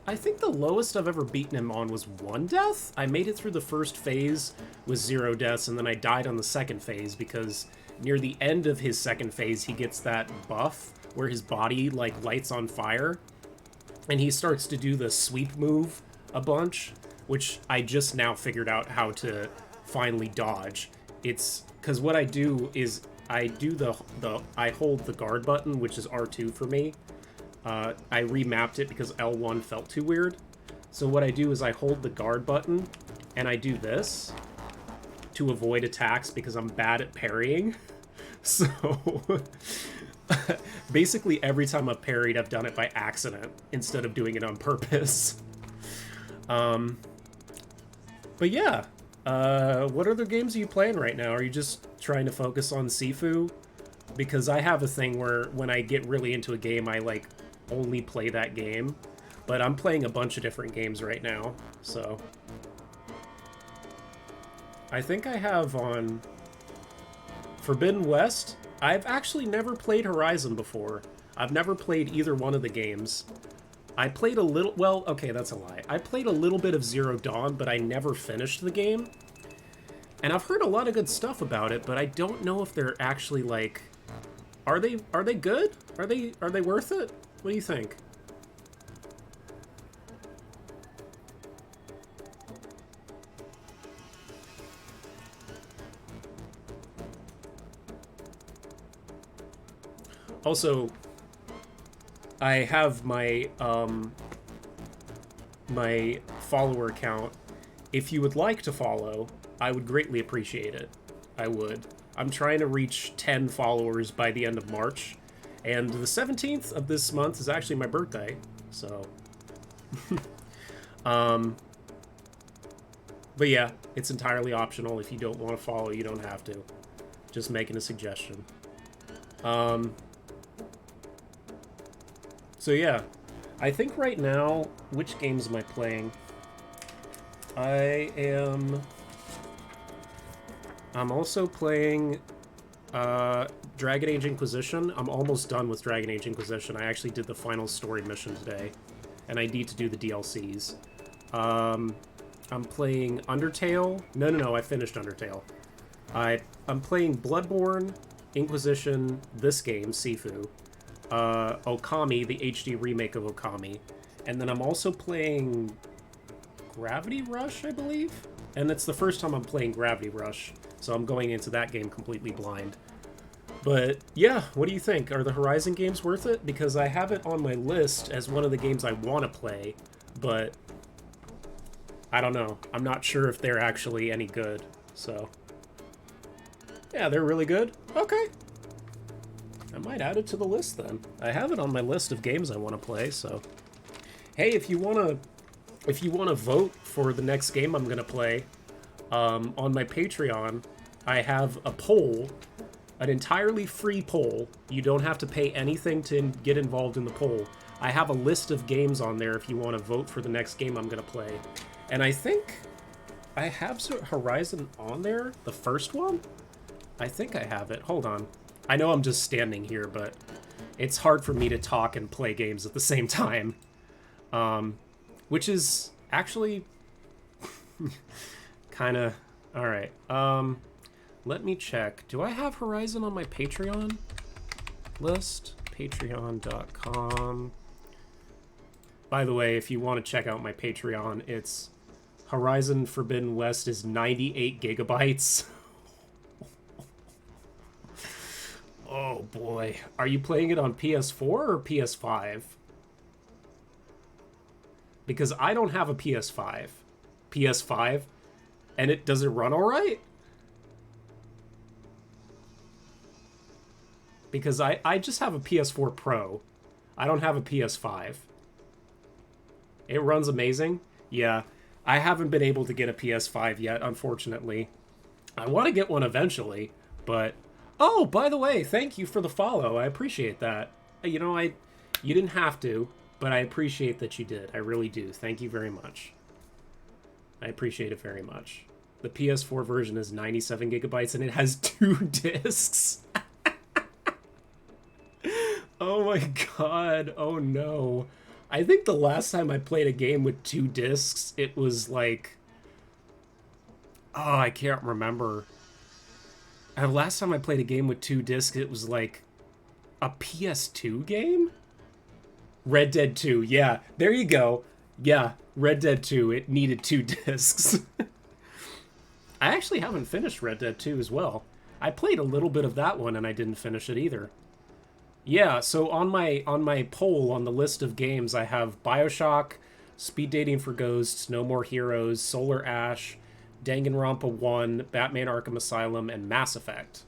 Speaker 1: I think the lowest I've ever beaten him on was 1 death? I made it through the first phase with 0 deaths, and then I died on the second phase, because near the end of his second phase, he gets that buff where his body, like, lights on fire, and he starts to do the sweep move a bunch, which I just now figured out how to finally dodge. It's because what I do is I do I hold the guard button, which is R2 for me. I remapped it because L1 felt too weird. So what I do is I hold the guard button and I do this to avoid attacks because I'm bad at parrying. So basically every time I've parried, I've done it by accident instead of doing it on purpose. But yeah, what other games are you playing right now? Are you just trying to focus on Sifu? Because I have a thing where when I get really into a game, I, like, only play that game. But I'm playing a bunch of different games right now, so... I think I have on Forbidden West. I've actually never played Horizon before. I've never played either one of the games. I played a little... Well, okay, that's a lie. I played a little bit of Zero Dawn, but I never finished the game. And I've heard a lot of good stuff about it, but I don't know if they're actually, like... Are they good? Are they worth it? What do you think? Also, I have my my follower count. If you would like to follow, I would greatly appreciate it. I would. I'm trying to reach 10 followers by the end of March, And the 17th of this month is actually my birthday, so... But yeah, it's entirely optional. If you don't want to follow, you don't have to. Just making a suggestion. So yeah, I think right now, which games am I playing? I'm also playing Dragon Age Inquisition. I'm almost done with Dragon Age Inquisition. I actually did the final story mission today, and I need to do the DLCs. I'm playing Undertale. No, I finished Undertale. I'm playing Bloodborne, Inquisition, this game, Sifu, Okami, the HD remake of Okami, and then I'm also playing Gravity Rush, I believe? And it's the first time I'm playing Gravity Rush, so I'm going into that game completely blind. But yeah, what do you think? Are the Horizon games worth it? Because I have it on my list as one of the games I want to play, but I don't know. I'm not sure if they're actually any good, so... Yeah, they're really good? Okay. I might add it to the list then. I have it on my list of games I want to play, so... Hey, if you want to vote for the next game I'm going to play, on my Patreon, I have a poll, an entirely free poll. You don't have to pay anything to get involved in the poll. I have a list of games on there if you want to vote for the next game I'm going to play. And I think I have Horizon on there, the first one? I think I have it. Hold on. I know I'm just standing here, but it's hard for me to talk and play games at the same time. Which is actually kind of... Alright. Let me check. Do I have Horizon on my Patreon list? Patreon.com. By the way, if you want to check out my Patreon, it's Horizon Forbidden West is 98 gigabytes. Oh boy. Are you playing it on PS4 or PS5? Because I don't have a PS5. PS5? And does it run alright? Because I just have a PS4 Pro. I don't have a PS5. It runs amazing? Yeah. I haven't been able to get a PS5 yet, unfortunately. I want to get one eventually, but... Oh, by the way, thank you for the follow. I appreciate that. You know, you didn't have to, but I appreciate that you did. I really do. Thank you very much. I appreciate it very much. The PS4 version is 97 gigabytes, and it has 2 discs. Oh my god. Oh no. I think the last time I played a game with 2 discs, it was like... Oh, I can't remember. The last time I played a game with 2 discs, it was like a PS2 game? Red Dead 2, yeah. There you go. Yeah, Red Dead 2, it needed 2 discs. I actually haven't finished Red Dead 2 as well. I played a little bit of that one and I didn't finish it either. Yeah, so on my poll on the list of games, I have BioShock, Speed Dating for Ghosts, No More Heroes, Solar Ash, Danganronpa 1, Batman Arkham Asylum, and Mass Effect.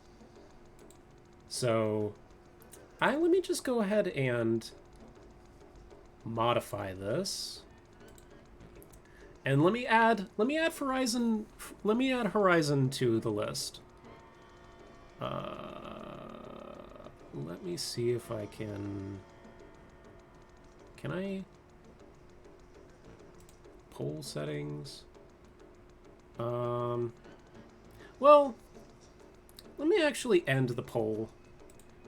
Speaker 1: So, let me just go ahead and modify this. And let me add Horizon to the list. Let me see if I can I poll settings? Well, let me actually end the poll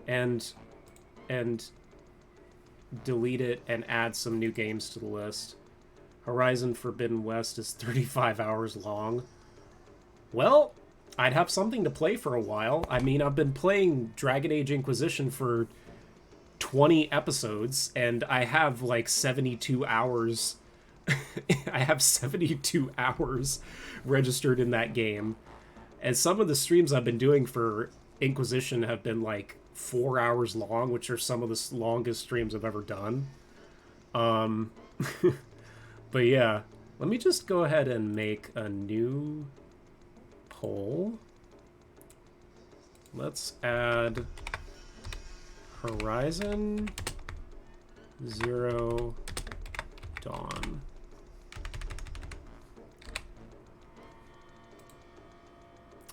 Speaker 1: and delete it and add some new games to the list. Horizon Forbidden West is 35 hours long. Well, I'd have something to play for a while. I mean, I've been playing Dragon Age Inquisition for 20 episodes, and I have like 72 hours. I have 72 hours registered in that game. And some of the streams I've been doing for Inquisition have been like 4 hours long, which are some of the longest streams I've ever done. But yeah, let me just go ahead and make a new poll. Let's add Horizon Zero Dawn.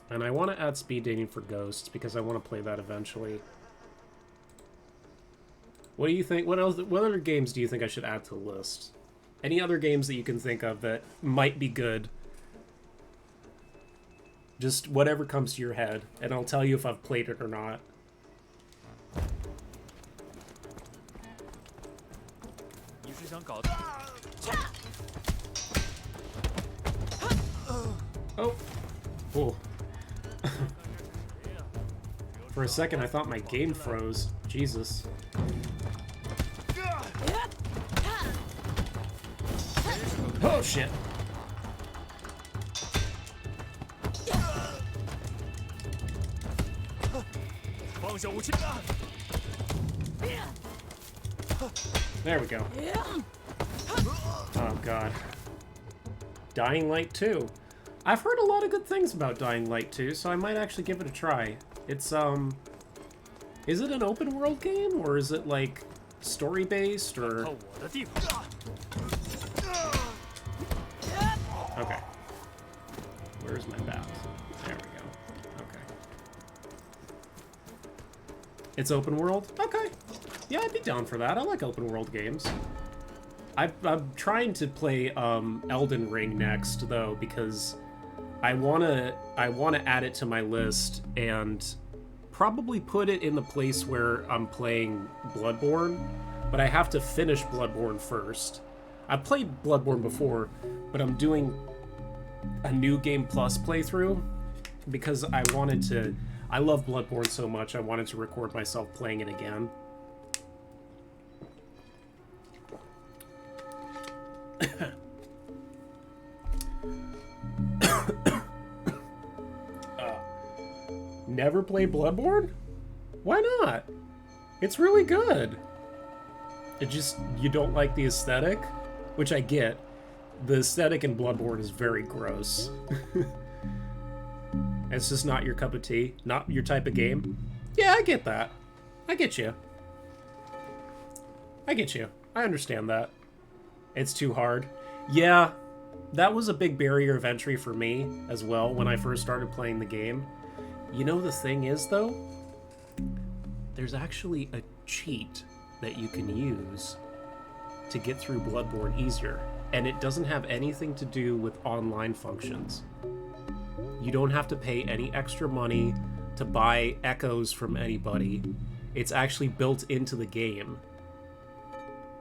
Speaker 1: And I want to add speed dating for Ghosts because I want to play that eventually. What do you think? What other games do you think I should add to the list? Any other games that you can think of that might be good? Just whatever comes to your head, and I'll tell you if I've played it or not. Oh. Oh. For a second, I thought my game froze. Jesus. Oh, shit. There we go. Oh, God. Dying Light 2. I've heard a lot of good things about Dying Light 2, so I might actually give it a try. It's, is it an open world game, or is it, like, story-based, or... Okay. Where's my bat? There we go. Okay. It's open world? Okay. Yeah, I'd be down for that. I like open world games. I'm trying to play, Elden Ring next, though, because I wanna add it to my list and probably put it in the place where I'm playing Bloodborne, but I have to finish Bloodborne first. I've played Bloodborne before, but I'm doing a New Game Plus playthrough because I love Bloodborne so much, I wanted to record myself playing it again. Never played Bloodborne? Why not? It's really good. It just, you don't like the aesthetic, which I get. The aesthetic in Bloodborne is very gross. It's just not your cup of tea, not your type of game. Yeah, I get that. I get you. I get you. I understand that. It's too hard. Yeah, that was a big barrier of entry for me as well when I first started playing the game. You know, the thing is, though, there's actually a cheat that you can use to get through Bloodborne easier, and it doesn't have anything to do with online functions. You don't have to pay any extra money to buy echoes from anybody. It's actually built into the game.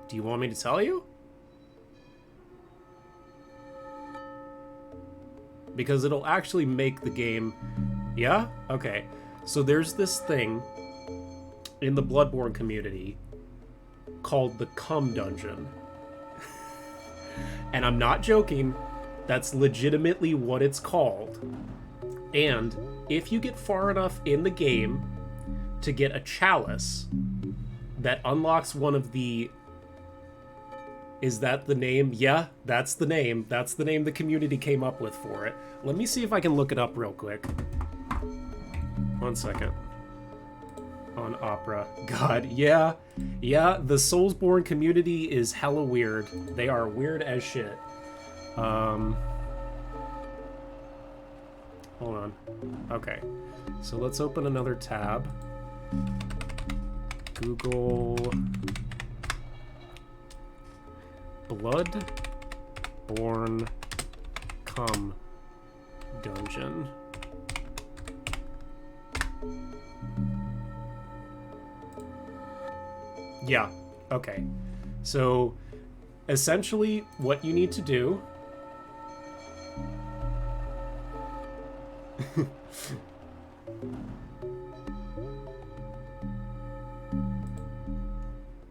Speaker 1: Do you want me to tell you? Because it'll actually make the game... Yeah? Okay. So there's this thing in the Bloodborne community called the Cum Dungeon. And I'm not joking. That's legitimately what it's called. And if you get far enough in the game to get a chalice that unlocks one of the... Is that the name? Yeah, that's the name. That's the name the community came up with for it. Let me see if I can look it up real quick. 1 second. On Opera. God, yeah. Yeah, the Soulsborne community is hella weird. They are weird as shit. Hold on. Okay. So let's open another tab. Google... Bloodborne Cum Dungeon. Yeah, okay. So, essentially, what you need to do...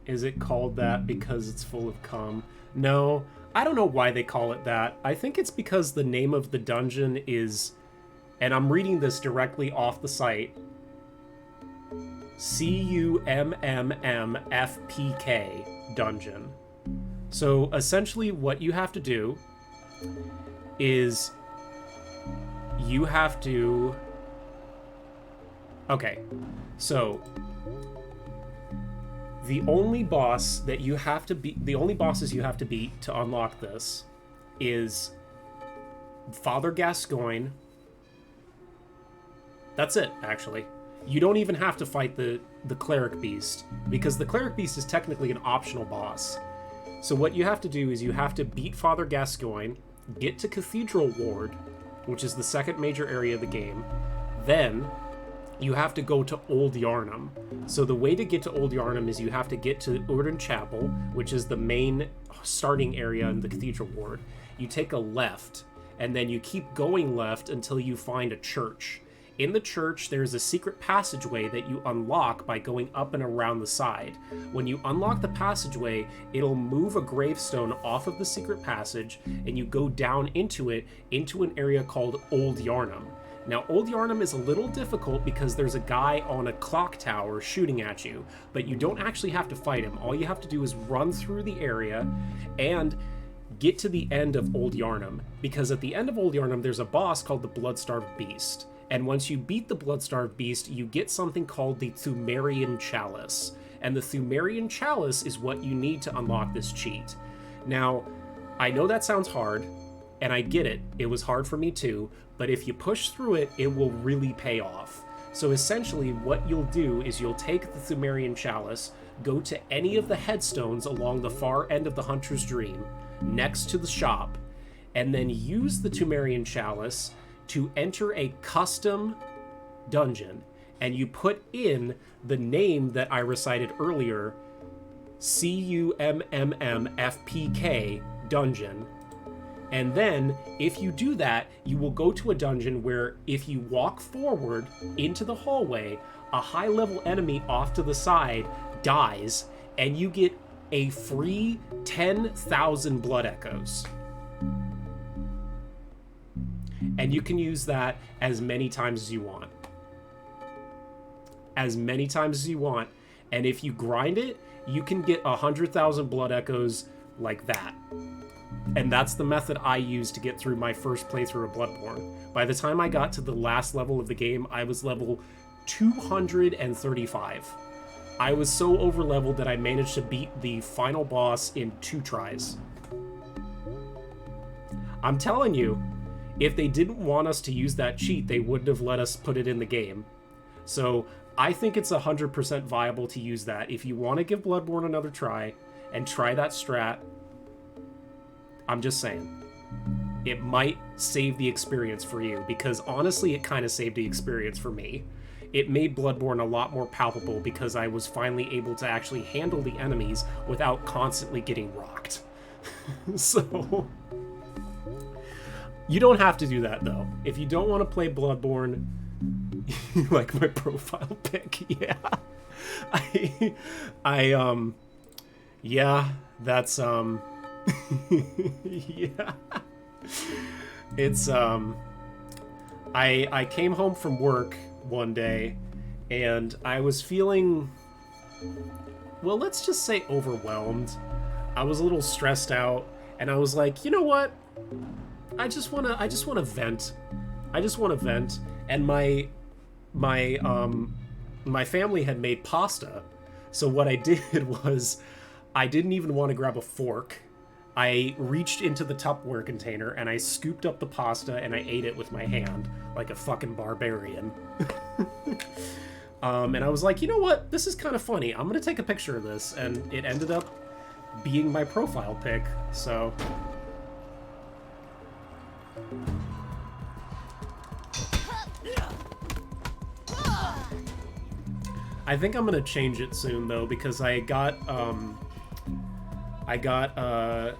Speaker 1: Is it called that because it's full of cum? No, I don't know why they call it that. I think it's because the name of the dungeon is, and I'm reading this directly off the site, CUMMMFPK dungeon. So essentially what you have to do is you have to... Okay, so The only boss that you have to beat, the only bosses you have to beat to unlock this is Father Gascoigne. That's it, actually. You don't even have to fight the Cleric Beast, because the Cleric Beast is technically an optional boss. So what you have to do is you have to beat Father Gascoigne, get to Cathedral Ward, which is the second major area of the game. Then you have to go to Old Yharnam. So the way to get to Old Yharnam is you have to get to Untitled Chapel, which is the main starting area in the Cathedral Ward. You take a left, and then you keep going left until you find a church. In the church, there's a secret passageway that you unlock by going up and around the side. When you unlock the passageway, it'll move a gravestone off of the secret passage, and you go down into it, into an area called Old Yharnam. Now, Old Yharnam is a little difficult because there's a guy on a clock tower shooting at you, but you don't actually have to fight him. All you have to do is run through the area and get to the end of Old Yharnam, because at the end of Old Yharnam, there's a boss called the Blood-Starved Beast. And once you beat the Blood-Starved Beast, you get something called the Sumerian Chalice. And the Sumerian Chalice is what you need to unlock this cheat. Now, I know that sounds hard, and I get it. It was hard for me too, but if you push through it, it will really pay off. So essentially, what you'll do is you'll take the Sumerian Chalice, go to any of the headstones along the far end of the Hunter's Dream, next to the shop, and then use the Sumerian Chalice to enter a custom dungeon, and you put in the name that I recited earlier, CUMMMFPK dungeon. And then, if you do that, you will go to a dungeon where if you walk forward into the hallway, a high-level enemy off to the side dies, and you get a free 10,000 blood echoes. And you can use that as many times as you want. As many times as you want. And if you grind it, you can get 100,000 blood echoes like that. And that's the method I used to get through my first playthrough of Bloodborne. By the time I got to the last level of the game, I was level 235. I was so over-leveled that I managed to beat the final boss in 2 tries. I'm telling you, if they didn't want us to use that cheat, they wouldn't have let us put it in the game. So I think it's 100% viable to use that. If you want to give Bloodborne another try and try that strat, I'm just saying, it might save the experience for you, because honestly, it kind of saved the experience for me. It made Bloodborne a lot more palpable because I was finally able to actually handle the enemies without constantly getting rocked. So you don't have to do that, though. If you don't want to play Bloodborne, you like my profile pic, yeah. Yeah, that's, yeah. It's, I came home from work one day, and I was feeling, well, let's just say overwhelmed. I was a little stressed out, and I was like, you know what? I just want to vent. I just want to vent. And my family had made pasta. So what I did was I didn't even want to grab a fork. I reached into the Tupperware container and I scooped up the pasta and I ate it with my hand like a fucking barbarian. And I was like, you know what? This is kind of funny. I'm going to take a picture of this. And it ended up being my profile pic. So I think I'm gonna change it soon though, because I got a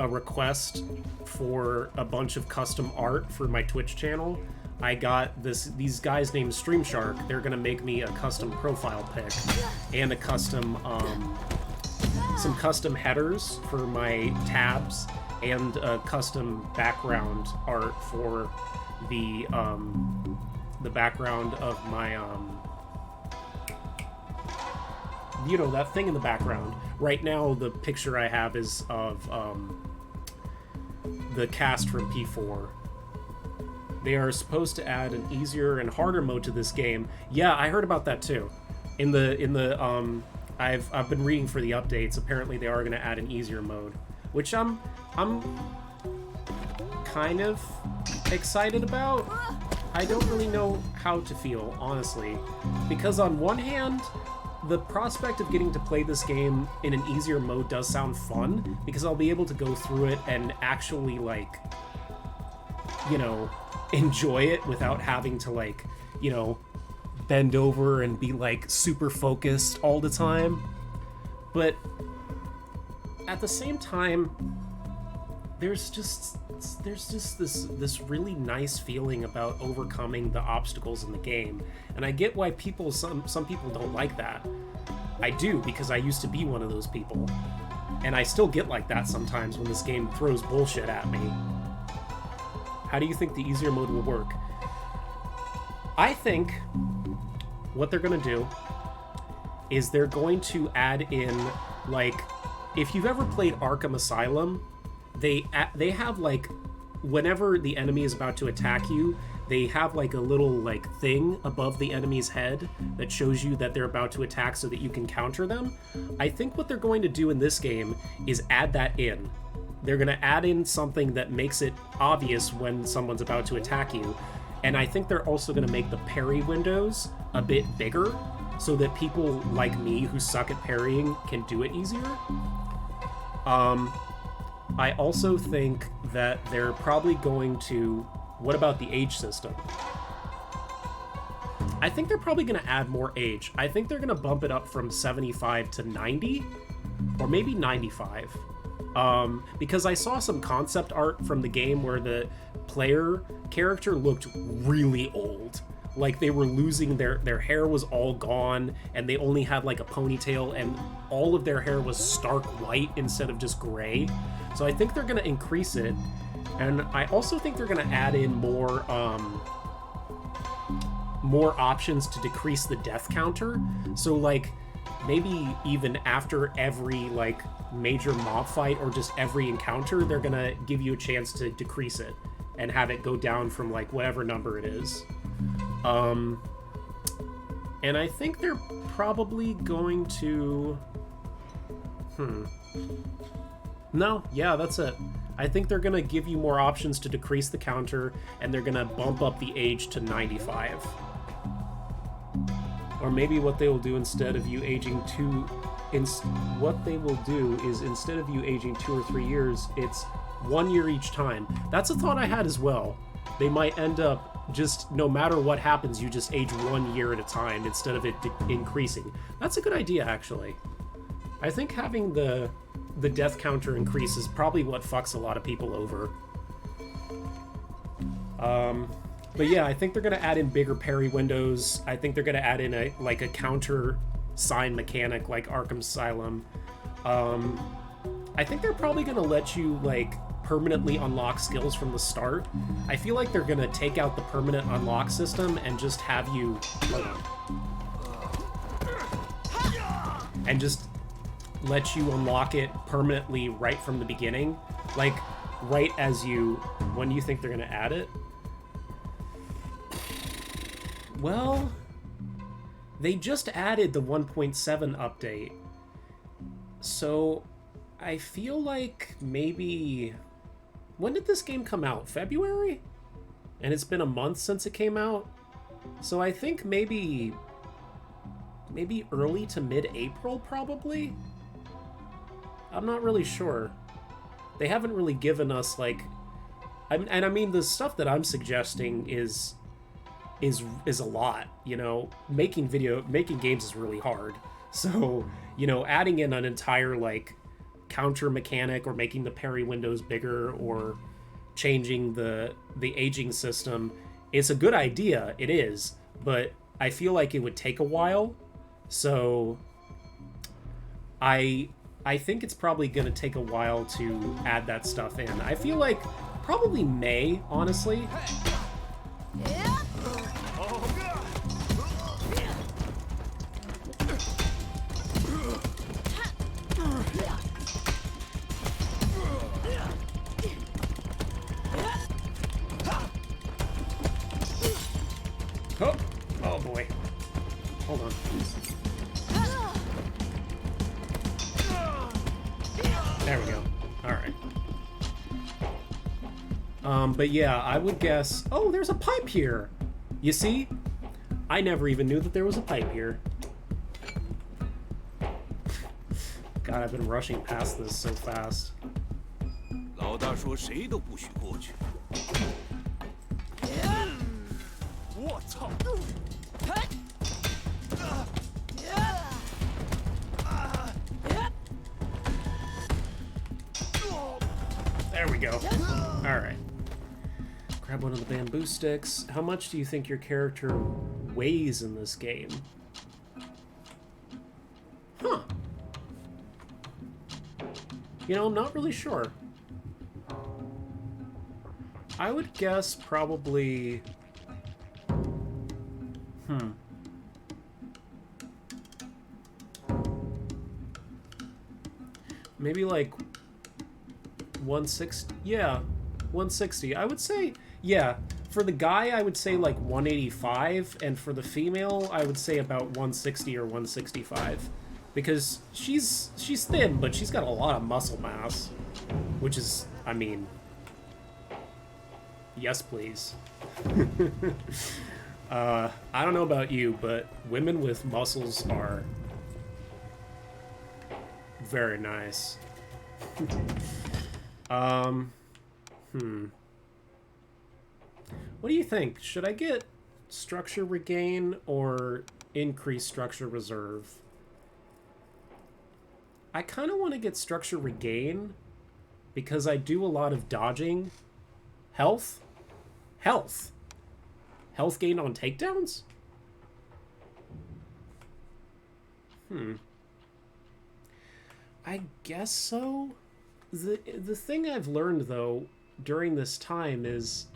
Speaker 1: request for a bunch of custom art for my Twitch channel. I got these guys named Stream Shark. They're gonna make me a custom profile pic and a custom some custom headers for my tabs and a custom background art for the background of my you know, that thing in the background. Right now, the picture I have is of the cast from P4. They are supposed to add an easier and harder mode to this game. Yeah, I heard about that too. I've been reading for the updates. Apparently they are going to add an easier mode, which I'm kind of excited about. I don't really know how to feel, honestly, because on one hand, the prospect of getting to play this game in an easier mode does sound fun, because I'll be able to go through it and actually, like, you know, enjoy it without having to, like, you know, bend over and be, like, super focused all the time. But at the same time, there's just this really nice feeling about overcoming the obstacles in the game, and I get why some people don't like that. I do, because I used to be one of those people, and I still get like that sometimes when this game throws bullshit at me. How do you think the easier mode will work? I think what they're gonna do is they're going to add in, like, if you've ever played Arkham Asylum, they have, like, whenever the enemy is about to attack you, they have, like, a little, like, thing above the enemy's head that shows you that they're about to attack so that you can counter them. I think what they're going to do in this game is add that in. They're going to add in something that makes it obvious when someone's about to attack you, and I think they're also going to make the parry windows a bit bigger so that people like me who suck at parrying can do it easier. I also think that they're probably going to... What about the age system? I think they're probably going to add more age. I think they're going to bump it up from 75 to 90, or maybe 95. Because I saw some concept art from the game where the player character looked really old. Like they were losing their hair was all gone, and they only had like a ponytail, and all of their hair was stark white instead of just gray. So I think they're going to increase it, and I also think they're going to add in more options to decrease the death counter. So like maybe even after every like major mob fight or just every encounter, they're going to give you a chance to decrease it and have it go down from like whatever number it is. And I think they're probably going to... No, yeah, that's it. I think they're going to give you more options to decrease the counter, and they're going to bump up the age to 95. Or maybe what they will do instead of you aging what they will do is instead of you aging 2 or 3 years, it's 1 year each time. That's a thought I had as well. They might end up just, no matter what happens, you just age 1 year at a time instead of it increasing. That's a good idea, actually. I think having the death counter increase is probably what fucks a lot of people over. But yeah, I think they're going to add in bigger parry windows. I think they're going to add in a counter sign mechanic like Arkham Asylum. I think they're probably going to let you like permanently unlock skills from the start. I feel like they're going to take out the permanent unlock system and just have you... and just let you unlock it permanently right from the beginning. Like, right as you... When do you think they're going to add it? Well, they just added the 1.7 update. So, I feel like maybe... When did this game come out? February? And it's been a month since it came out? So I think maybe early to mid-April, probably? I'm not really sure. They haven't really given us, like... And I mean, the stuff that I'm suggesting is a lot, you know? Making games is really hard. So, you know, adding in an entire, like, counter mechanic or making the parry windows bigger or changing the aging system, it's a good idea, it is, but I feel like it would take a while. So I think it's probably going to take a while to add that stuff in. I feel like probably May, honestly. Oh boy. Hold on. There we go. Alright. But yeah, I would guess... Oh, there's a pipe here! You see? I never even knew that there was a pipe here. God, I've been rushing past this so fast.
Speaker 5: 老大说谁都不许过去。
Speaker 3: 我操！
Speaker 1: There we go. Alright. Grab one of the bamboo sticks. How much do you think your character weighs in this game? Huh. You know, I'm not really sure. I would guess probably... Maybe like 160. Yeah, 160. I would say, yeah. For the guy, I would say like 185, and for the female, I would say about 160 or 165, because she's thin, but she's got a lot of muscle mass, which is, I mean, yes, please. I don't know about you, but women with muscles are very nice. What do you think? Should I get structure regain or increase structure reserve? I kind of want to get structure regain because I do a lot of dodging. Health? Health gain on takedowns? I guess so. The thing I've learned, though, during this time is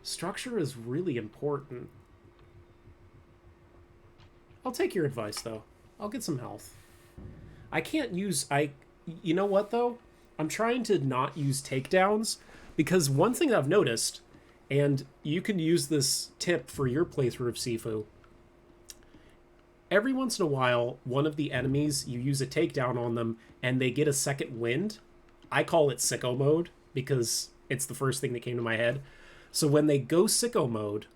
Speaker 1: structure is really important. I'll take your advice, though. I'll get some health. I can't use... You know what, though? I'm trying to not use takedowns, because one thing I've noticed, and you can use this tip for your playthrough of Sifu, every once in a while, one of the enemies, you use a takedown on them, and they get a second wind. I call it sicko mode, because it's the first thing that came to my head. So when they go sicko mode,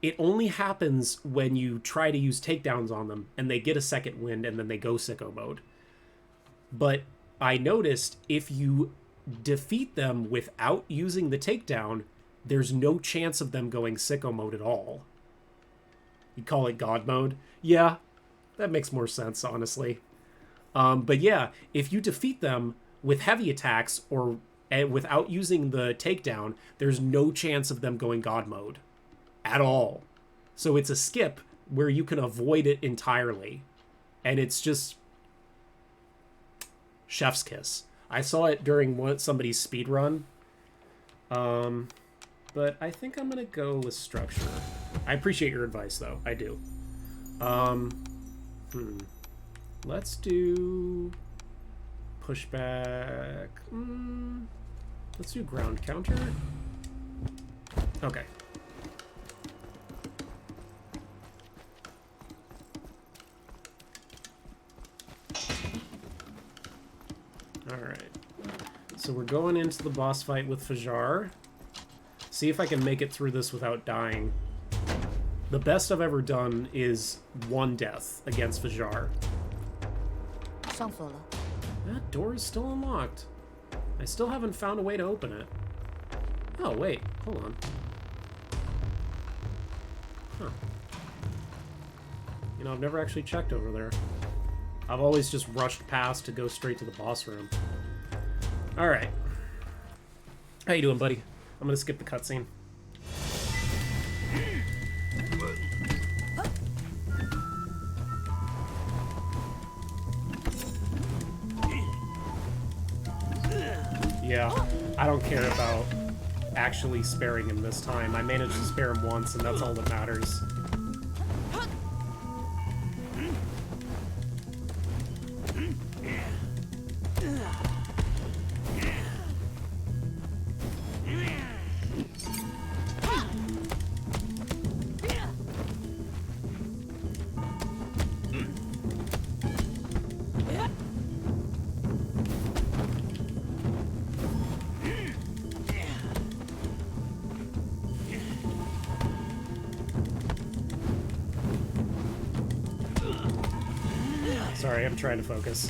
Speaker 1: it only happens when you try to use takedowns on them, and they get a second wind, and then they go sicko mode. But I noticed if you defeat them without using the takedown, there's no chance of them going sicko mode at all. You call it God mode? Yeah, that makes more sense, honestly. But yeah, if you defeat them with heavy attacks or without using the takedown, there's no chance of them going God mode at all. So it's a skip where you can avoid it entirely. And it's just chef's kiss. I saw it during somebody's speed run. But I think I'm going to go with structure. I appreciate your advice, though. I do. Let's do pushback. Let's do ground counter. Okay. Alright. So we're going into the boss fight with Fajar. See if I can make it through this without dying. The best I've ever done is one death against Fajar. That door is still unlocked. I still haven't found a way to open it. Oh, wait. Hold on. Huh. You know, I've never actually checked over there. I've always just rushed past to go straight to the boss room. Alright. How you doing, buddy? I'm gonna skip the cutscene. Yeah, I don't care about actually sparing him this time. I managed to spare him once, and that's all that matters. Sorry, I'm trying to focus.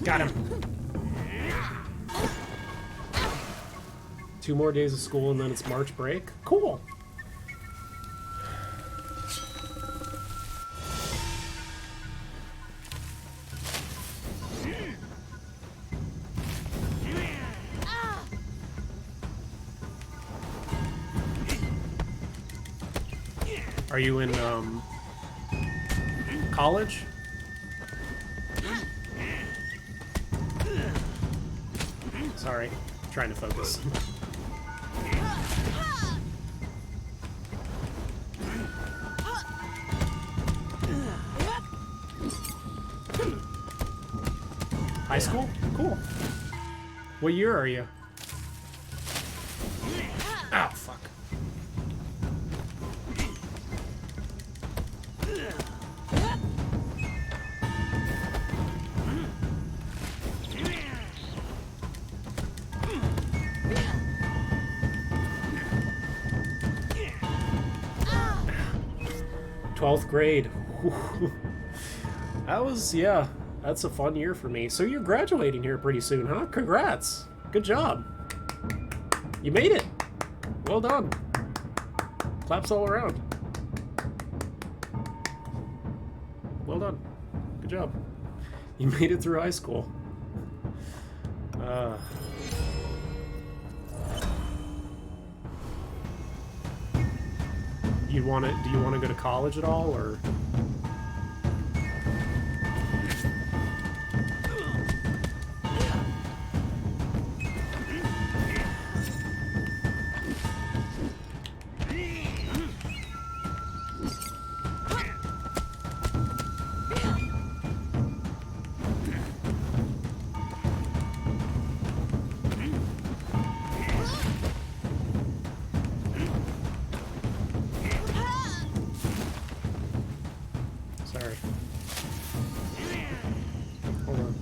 Speaker 1: Got him. 2 more days of school and then it's March break. Cool. Are you in college? Sorry, trying to focus. High school? Cool. What year are you? Ow, fuck. Twelfth grade. That was, yeah, that's a fun year for me. So you're graduating here pretty soon, huh? Congrats. Good job. You made it. Well done. Claps all around. Well done. Good job. You made it through high school. Do you want to go to college at all, or? Sorry. Hold on.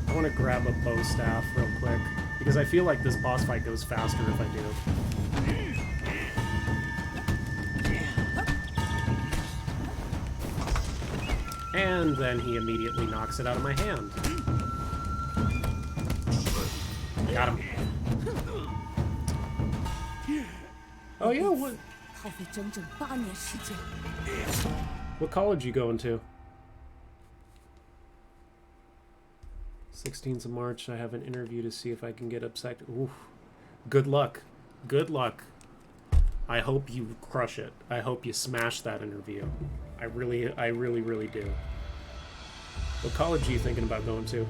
Speaker 1: I want to grab a bow staff real quick, because I feel like this boss fight goes faster if I do. And then he immediately knocks it out of my hand. Got him. Oh yeah, what? What college you going to? 16th of March, I have an interview to see if I can get upside. Ooh. Good luck. Good luck. I hope you crush it. I hope you smash that interview. I really do. What college are you thinking about going to?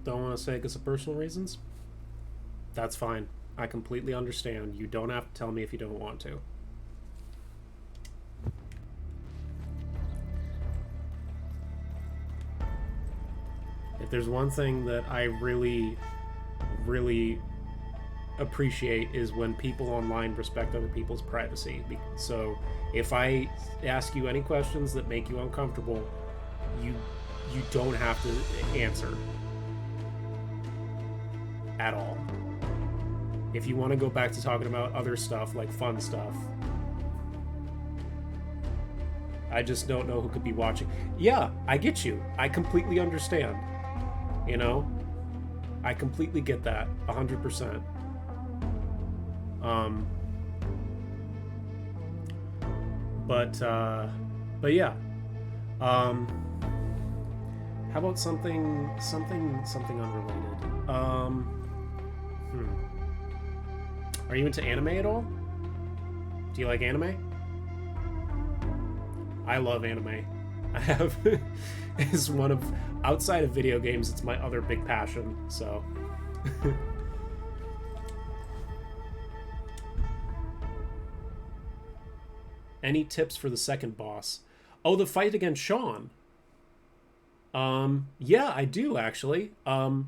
Speaker 1: Don't want to say because of personal reasons? That's fine. I completely understand. You don't have to tell me if you don't want to. If there's one thing that I really appreciate is when people online respect other people's privacy. So if I ask you any questions that make you uncomfortable, you don't have to answer. At all. If you want to go back to talking about other stuff, like fun stuff, I just don't know who could be watching. Yeah, I get you. I completely understand. You know? I completely get that. 100%. But yeah. How about something unrelated? Are you into anime at all? Do you like anime? I love anime. I have is one of outside of video games, it's my other big passion, so Any tips for the second boss? Oh, the fight against Sean. Yeah, I do actually. Pokemon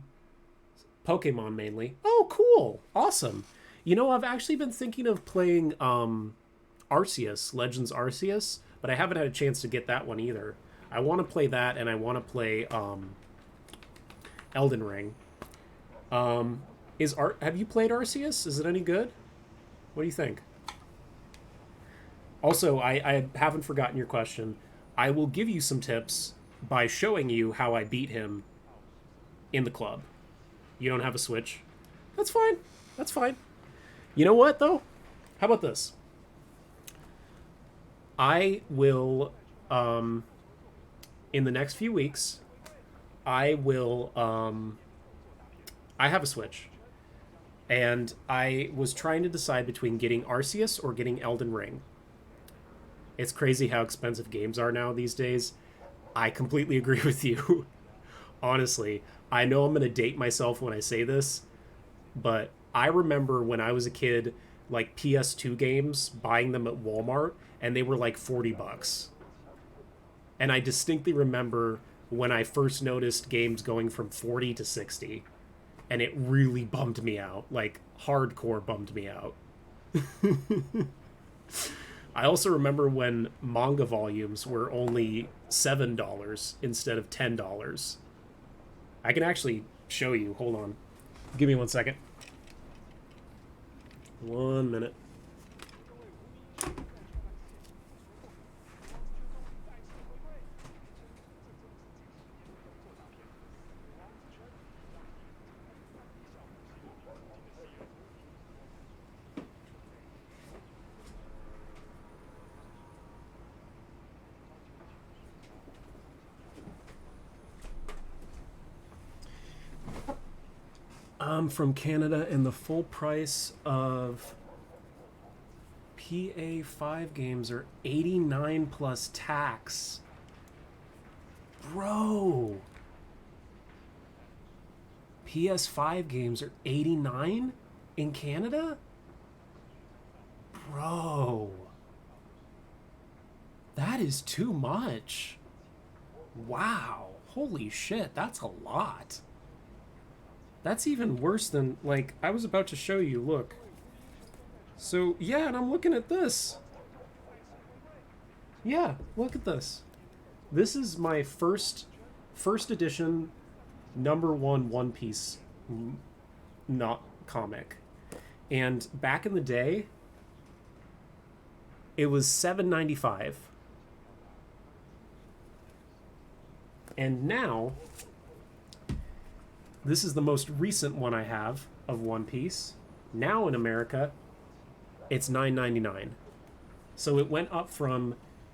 Speaker 1: mainly. Oh, cool. Awesome. You know, I've actually been thinking of playing Arceus, Legends Arceus, but I haven't had a chance to get that one either. I want to play that, and I want to play Elden Ring. Have you played Arceus? Is it any good? What do you think? Also, I haven't forgotten your question. I will give you some tips by showing you how I beat him in the club. You don't have a Switch? That's fine. That's fine. You know what, though? How about this? I will, in the next few weeks, I will, I have a Switch. And I was trying to decide between getting Arceus or getting Elden Ring. It's crazy how expensive games are now these days. I completely agree with you. Honestly, I know I'm going to date myself when I say this, but I remember when I was a kid, like PS2 games, buying them at Walmart, and they were like $40. And I distinctly remember when I first noticed games going from 40 to 60, and it really bummed me out, like hardcore bummed me out. I also remember when manga volumes were only $7 instead of $10. I can actually show you. Hold on. Give me 1 second. 1 minute. I'm from Canada, and the full price of PA5 games are $89 plus tax. Bro. PS5 games are $89 in Canada? Bro. That is too much. Wow. Holy shit, that's a lot. That's even worse than, like, I was about to show you, look. So, yeah, and I'm looking at this. Yeah, look at this. This is my first edition #1 One Piece not comic. And back in the day, it was $7.95. And now, this is the most recent one I have of One Piece. Now in America, it's $9.99. So it went up from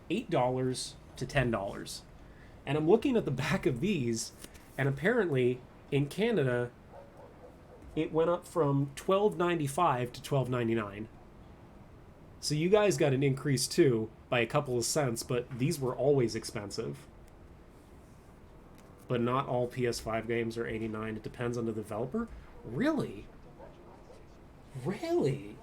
Speaker 1: $8 to $10. And I'm looking at the back of these, and apparently in Canada, it went up from $12.95 to $12.99. So you guys got an increase too by a couple of cents, but these were always expensive. But not all PS5 games are $89. It depends on the developer. Really? Really?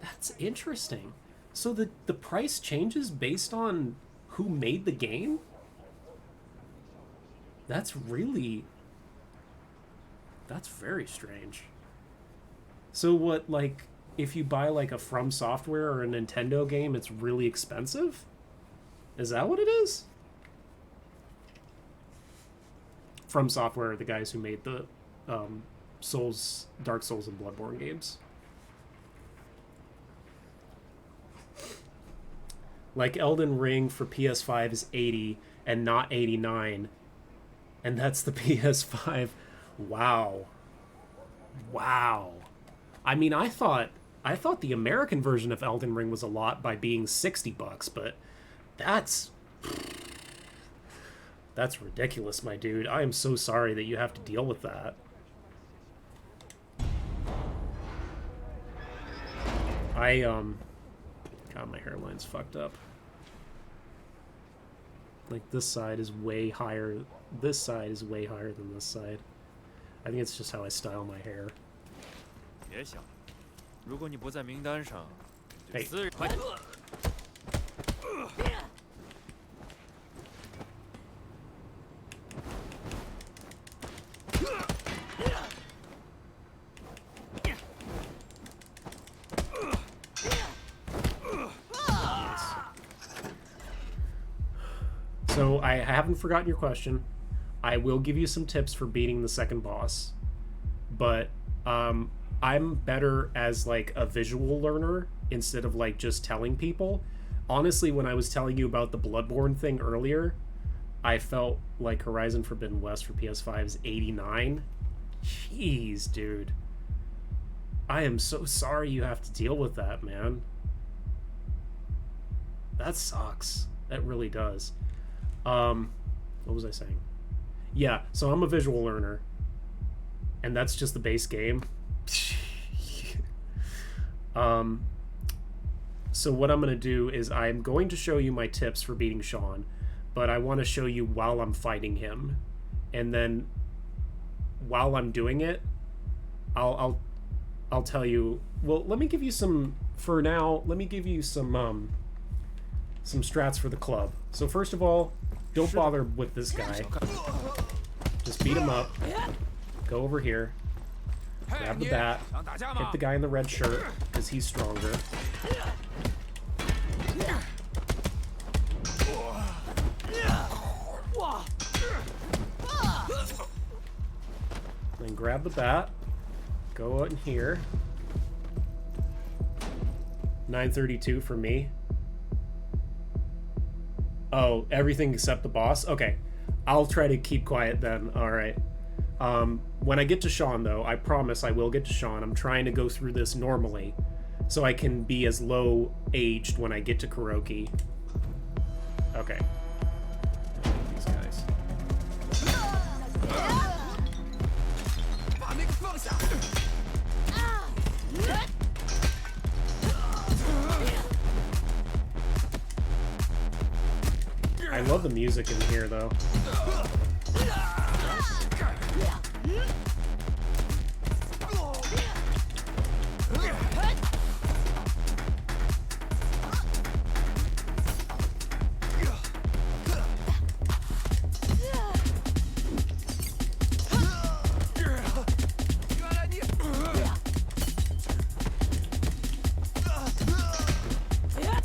Speaker 1: That's interesting. So the price changes based on who made the game? That's very strange. So what, like, if you buy like a From Software or a Nintendo game, it's really expensive? Is that what it is? From Software are the guys who made the Dark Souls and Bloodborne games. Like Elden Ring for PS5 is $80 and not $89. And that's the PS5. Wow. Wow. I mean, I thought the American version of Elden Ring was a lot by being $60, but that's... That's ridiculous, my dude. I am so sorry that you have to deal with that. God, my hairline's fucked up. Like, this side is way higher. This side is way higher than this side. I think it's just how I style my hair.
Speaker 2: 别想，如果你不在名单上，就
Speaker 1: Hey.
Speaker 2: 私人快。
Speaker 1: So I haven't forgotten your question. I will give you some tips for beating the second boss, but I'm better as like a visual learner instead of like just telling people. Honestly, when I was telling you about the Bloodborne thing earlier, I felt like Horizon Forbidden West for PS5 is 89. Jeez, dude. I am so sorry you have to deal with that, man. That sucks. That really does. What was I saying? Yeah, so I'm a visual learner, and that's just the base game. So what I'm going to do is I'm going to show you my tips for beating Sean, but I want to show you while I'm fighting him, and then while I'm doing it, I'll tell you. Well, let me give you some for now. Let me give you some strats for the club. So first of all, don't bother with this guy. Just beat him up. Go over here. Grab the bat. Hit the guy in the red shirt, because he's stronger. Then grab the bat. Go out in here. 932 for me. Oh, everything except the boss? Okay. I'll try to keep quiet then. Alright. When I get to Sean, though, I promise I will get to Sean. I'm trying to go through this normally, so I can be as low-aged when I get to Kuroki. Okay. These guys. I love the music in here, though.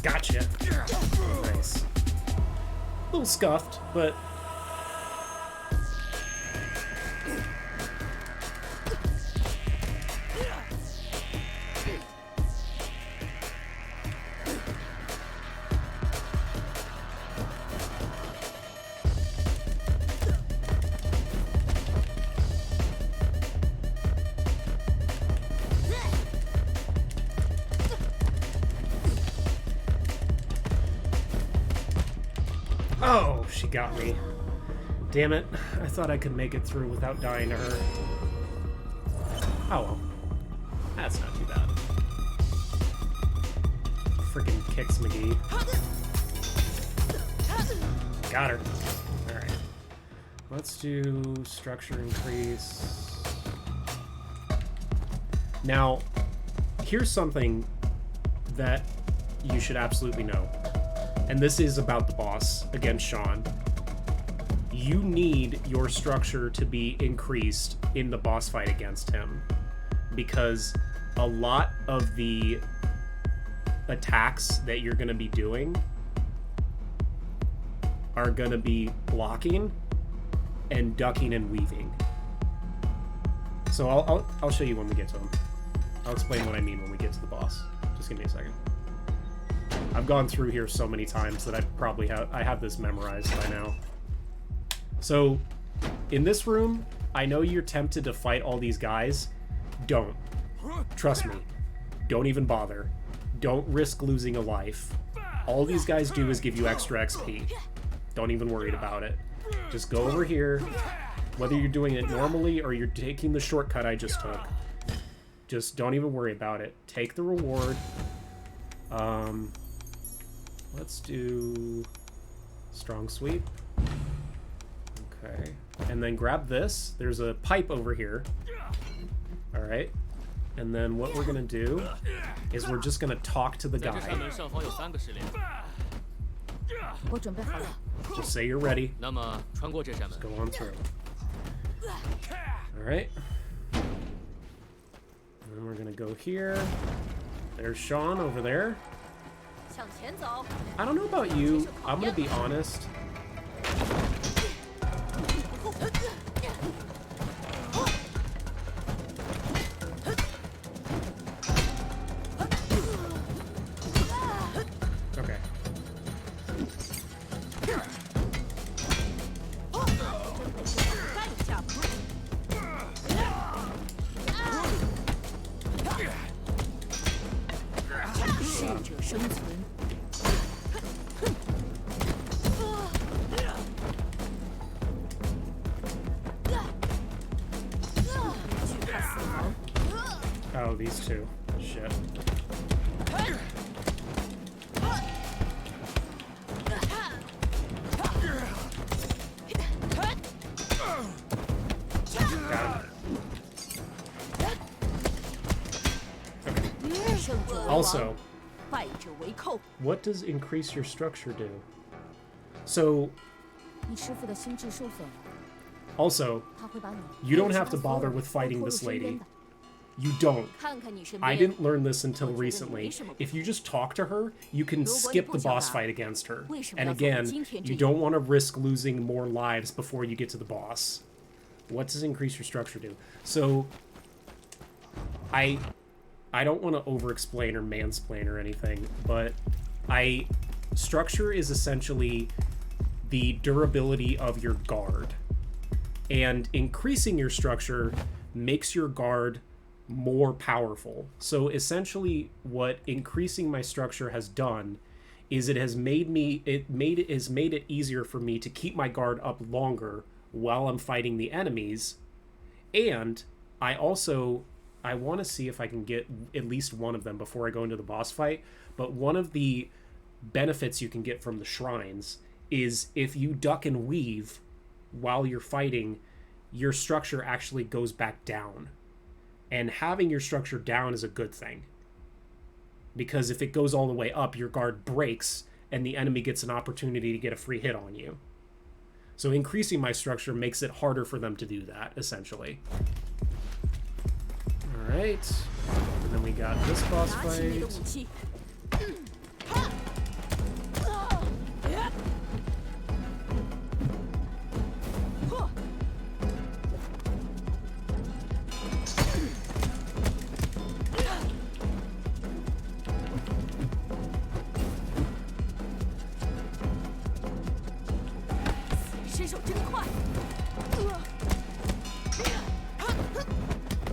Speaker 1: Gotcha. Nice. A little scuffed, but... Oh, she got me. Damn it. I thought I could make it through without dying to her. Oh well. That's not too bad. Freaking kicks McGee. Got her. Alright. Let's do structure increase. Now, here's something that you should absolutely know. And this is about the boss against Sean. You need your structure to be increased in the boss fight against him, because a lot of the attacks that you're going to be doing are going to be blocking and ducking and weaving. So I'll show you when we get to him. I'll explain what I mean when we get to the boss. Just give me a second. I've gone through here so many times that I have this memorized by now. So, in this room, I know you're tempted to fight all these guys. Don't. Trust me. Don't even bother. Don't risk losing a life. All these guys do is give you extra XP. Don't even worry about it. Just go over here. Whether you're doing it normally or you're taking the shortcut I just took, just don't even worry about it. Take the reward. Let's do strong sweep. Okay. And then grab this. There's a pipe over here. Alright. And then what we're gonna do is we're just gonna talk to the guy.
Speaker 7: 上方有3个试炼，
Speaker 4: 我准备好了。
Speaker 1: Just say you're ready.
Speaker 7: 那么穿过这扇门，
Speaker 1: Go on through. Alright. And then we're gonna go here. There's Sean over there.
Speaker 4: 向前走。
Speaker 1: I don't know about you. I'm gonna be honest. Okay.
Speaker 4: 干一下。适者生存。
Speaker 1: Oh, these two. Shit. Also, what does increase your structure do? So,
Speaker 4: 你师傅的心智受损了，
Speaker 1: also,
Speaker 4: 他会把你
Speaker 1: you don't have to bother with fighting this lady. You don't.
Speaker 4: 看看你身
Speaker 1: I
Speaker 4: 边
Speaker 1: didn't learn this until recently. If you just talk to her, you can skip the boss fight against her. And again, you don't want to risk losing more lives before you get to the boss. What does increase your structure do? So, I don't want to over-explain or mansplain or anything, but structure is essentially the durability of your guard. And increasing your structure makes your guard more powerful. So essentially what increasing my structure has done is it has made it easier for me to keep my guard up longer while I'm fighting the enemies. And I want to see if I can get at least one of them before I go into the boss fight. But one of the benefits you can get from the shrines is if you duck and weave while you're fighting, your structure actually goes back down. And having your structure down is a good thing. Because if it goes all the way up, your guard breaks, and the enemy gets an opportunity to get a free hit on you. So increasing my structure makes it harder for them to do that, essentially. Alright. And then we got this boss fight.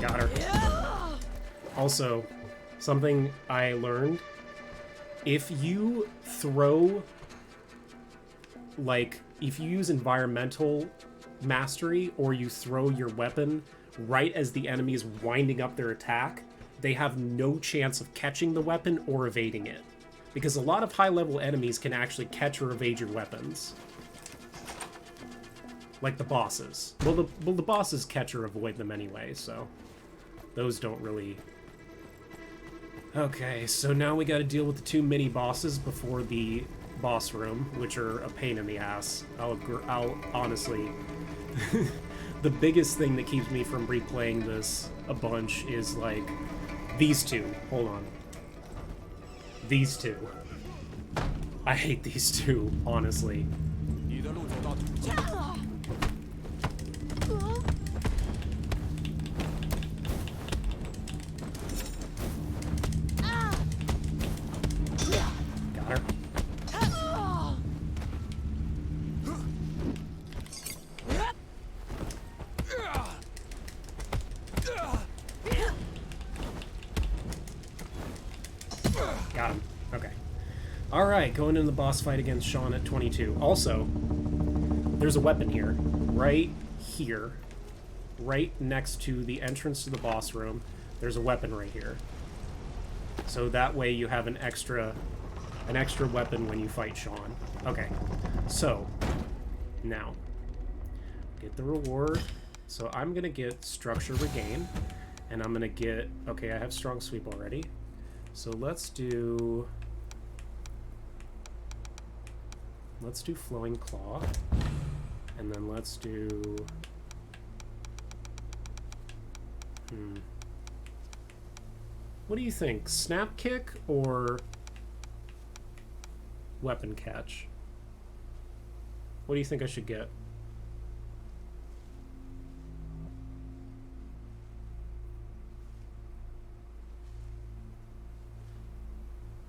Speaker 1: Got her. Also, something I learned, if you throw, like, if you use environmental mastery or you throw your weapon right as the enemy is winding up their attack, they have no chance of catching the weapon or evading it. Because a lot of high-level enemies can actually catch or evade your weapons. Like the bosses. Well, the bosses catch or avoid them anyway, so those don't really... Okay, so now we gotta deal with the 2 mini-bosses before the boss room, which are a pain in the ass. I'll honestly... The biggest thing that keeps me from replaying this a bunch is, like, these 2. Hold on. These 2. I hate these 2, honestly. Got her. Got him. Okay. Alright, going into the boss fight against Sean at 22. Also, there's a weapon here. Right here. Right next to the entrance to the boss room. There's a weapon right here. So that way you have an extra weapon when you fight Sean. Okay. So, now. Get the reward. So I'm going to get Structure Regain. And I'm going to get... Okay, I have Strong Sweep already. So let's do Flowing Claw. And then let's do... What do you think? Snap Kick or Weapon Catch? What do you think I should get?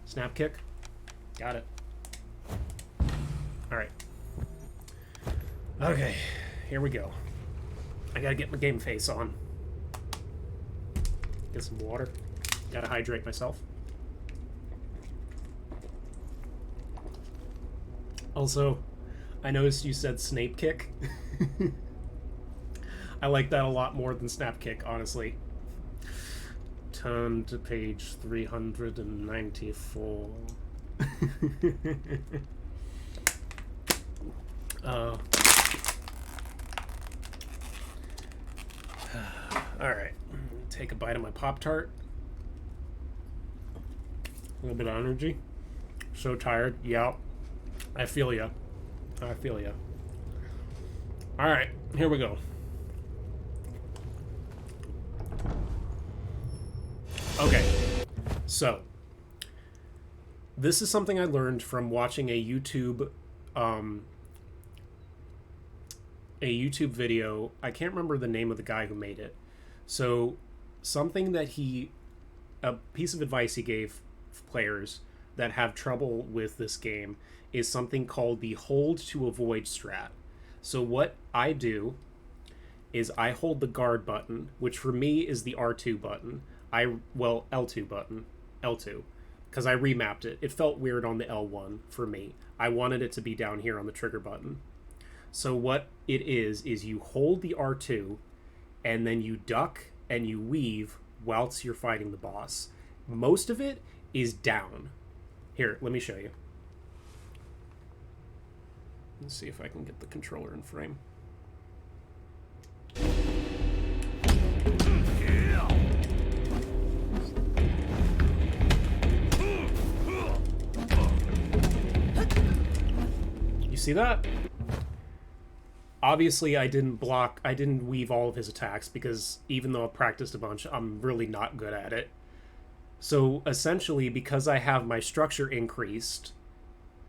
Speaker 1: Snap Kick? Got it. Alright. Okay, here we go. I gotta get my game face on. Get some water. Gotta hydrate myself. Also, I noticed you said Snape Kick. I like that a lot more than Snap Kick, honestly. Turn to page 394. Alright. Take a bite of my Pop-Tart. A little bit of energy. So tired. Yeah. I feel ya. I feel ya. Alright. Here we go. Okay. So. This is something I learned from watching a YouTube video. I can't remember the name of the guy who made it. So, something that a piece of advice he gave players that have trouble with this game is something called the hold to avoid strat. So what I do is I hold the guard button, which for me is the R2 button. L2 button. L2. Because I remapped it. It felt weird on the L1 for me. I wanted it to be down here on the trigger button. So what it is you hold the R2 and then you duck and you weave whilst you're fighting the boss. Most of it is down. Here, let me show you. Let's see if I can get the controller in frame. You see that? Obviously, I didn't weave all of his attacks because even though I've practiced a bunch, I'm really not good at it. So essentially, because I have my structure increased,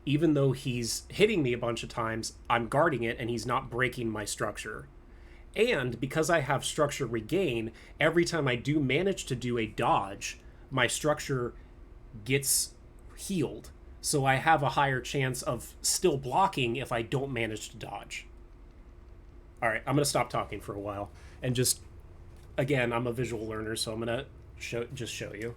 Speaker 1: even though he's hitting me a bunch of times, I'm guarding it and he's not breaking my structure. And because I have structure regain, every time I do manage to do a dodge, my structure gets healed. So I have a higher chance of still blocking if I don't manage to dodge. Alright, I'm going to stop talking for a while. And just, again, I'm a visual learner, so I'm going to just show you.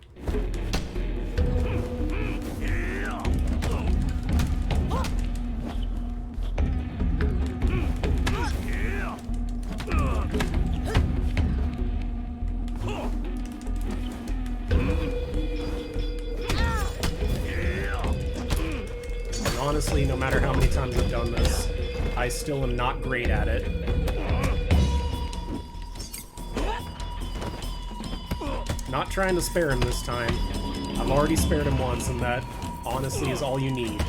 Speaker 1: And honestly, no matter how many times I've done this, I still am not great at it. Not trying to spare him this time. I've already spared him once, and that honestly is all you need.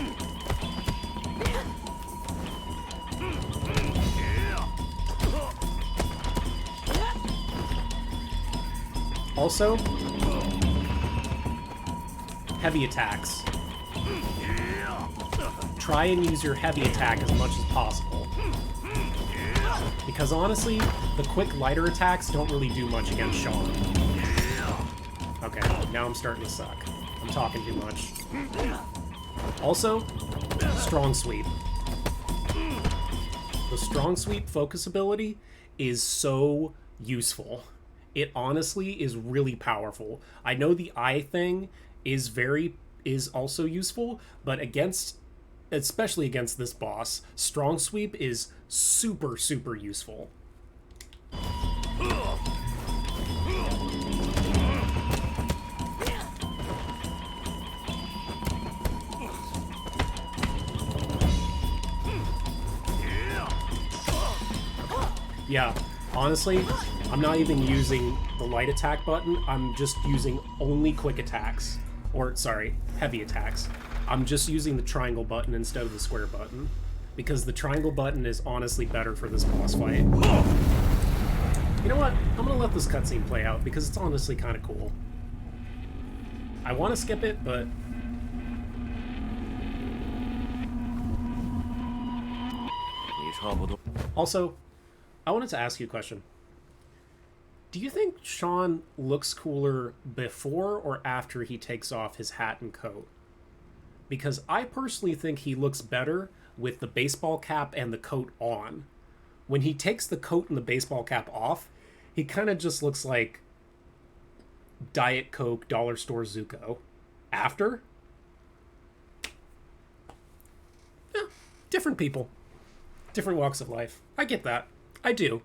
Speaker 1: Also, heavy attacks. Try and use your heavy attack as much as possible. Because honestly, the quick lighter attacks don't really do much against Sean. Okay, now I'm starting to suck. I'm talking too much. Also, Strong Sweep. The Strong Sweep focus ability is so useful. It honestly is really powerful. I know the eye thing is also useful, but against especially against this boss, strong sweep is super, super useful. Yeah, honestly, I'm not even using the light attack button. I'm just using only quick attacks. Or, sorry, heavy attacks. I'm just using the triangle button instead of the square button. Because the triangle button is honestly better for this boss fight. You know what? I'm gonna let this cutscene play out because it's honestly kind of cool. I want to skip it, but... Also, I wanted to ask you a question. Do you think Sean looks cooler before or after he takes off his hat and coat? Because I personally think he looks better with the baseball cap and the coat on. When he takes the coat and the baseball cap off, he kind of just looks like Diet Coke dollar store Zuko. After? Yeah, different people. Different walks of life. I get that. I do.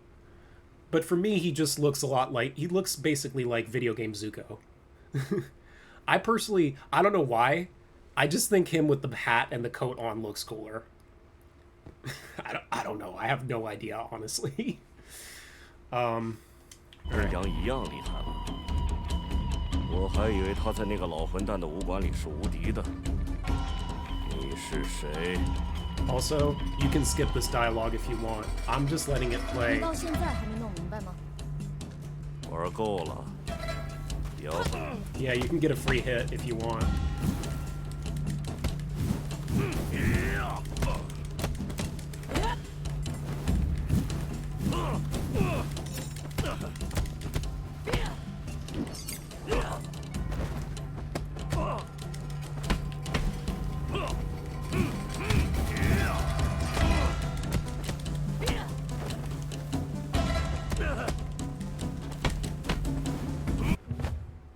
Speaker 1: But for me, he just looks a lot like... He looks basically like video game Zuko. I personally... I don't know why. I just think him with the hat and the coat on looks cooler. I don't know. I have no idea, honestly. Alright.
Speaker 5: 杨一样厉害了，我还以为他在那个老混蛋的武馆里是无敌的。你是谁？
Speaker 1: Also, you can skip this dialogue if you want. I'm just letting it play.
Speaker 4: 到现在还没弄明白吗？
Speaker 5: 玩够了，要不
Speaker 1: Yeah, you can get a free hit if you want.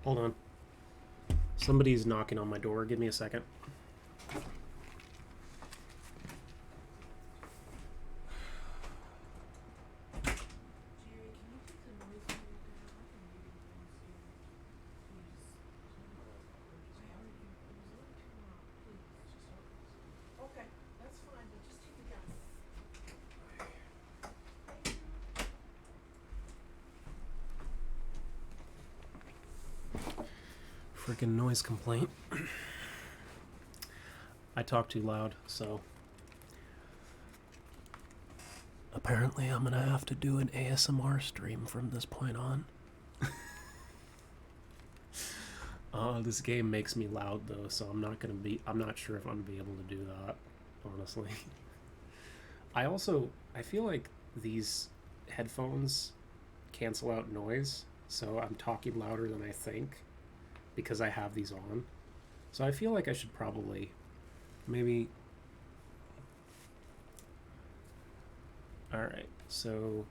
Speaker 1: Hold on. Somebody's knocking on my door. Give me a second. Freaking noise complaint. I talk too loud, so apparently I'm gonna have to do an ASMR stream from this point on. This game makes me loud though, so I'm not sure if I'm gonna be able to do that, honestly. I feel like these headphones cancel out noise, so I'm talking louder than I think because I have these on. So I feel like I should probably maybe... Alright, so...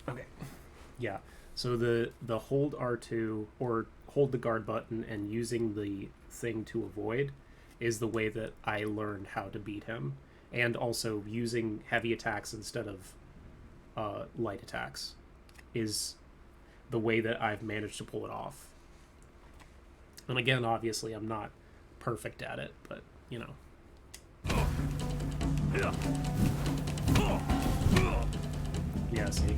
Speaker 1: Okay. Yeah, so the hold R2, or hold the guard button and using the thing to avoid is the way that I learned how to beat him. And also using heavy attacks instead of light attacks is the way that I've managed to pull it off. And again, obviously, I'm not perfect at it, but, you know. Yeah, see?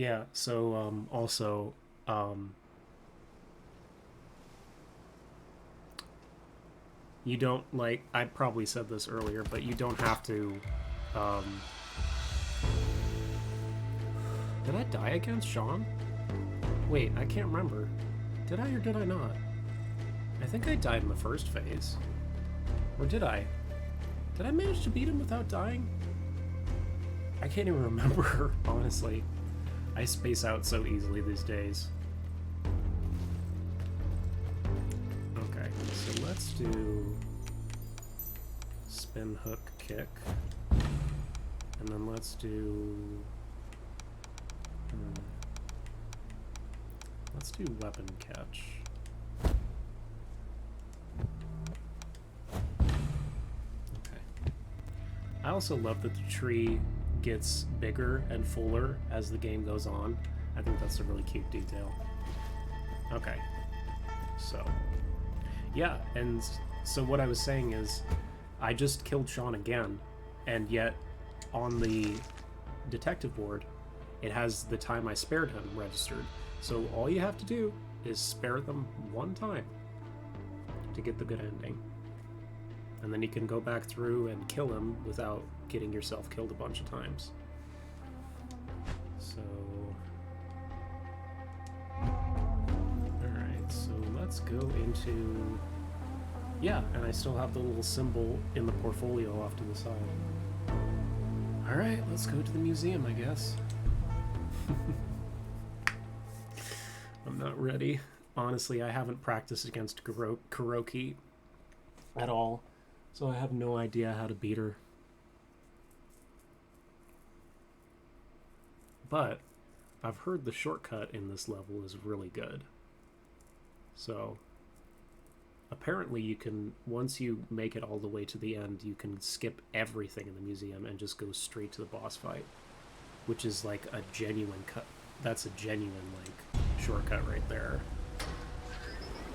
Speaker 1: Yeah, so also you don't, like, I probably said this earlier, but you don't have to did I die against Sean? Wait, I can't remember. Did I or did I not? I think I died in the first phase. Or did I? Did I manage to beat him without dying? I can't even remember, honestly. I space out so easily these days. Okay, so let's do spin hook kick. And then let's do let's do weapon catch. Okay. I also love that the tree gets bigger and fuller as the game goes on. I think that's a really cute detail. Okay. So, yeah, and so what I was saying is I just killed Sean again, and yet on the detective board it has the time I spared him registered. So all you have to do is spare them one time to get the good ending. And then you can go back through and kill him without getting yourself killed a bunch of times. So... Alright, so let's go into... Yeah, and I still have the little symbol in the portfolio off to the side. Alright, let's go to the museum, I guess. I'm not ready. Honestly, I haven't practiced against Kuroki at all, so I have no idea how to beat her. But I've heard the shortcut in this level is really good. So apparently you can, once you make it all the way to the end, you can skip everything in the museum and just go straight to the boss fight, which is like a genuine cut. That's a genuine, like, shortcut right there.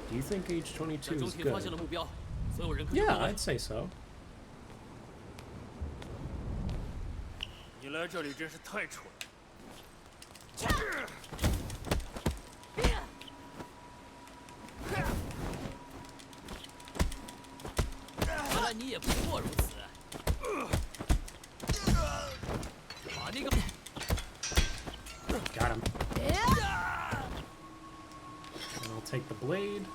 Speaker 1: Do you think age 22 is good? Yeah, I'd say so.
Speaker 2: 你来这里真是太蠢了。
Speaker 7: 原来你也不过如此。把那个。
Speaker 1: Got him. And I'll take the blade.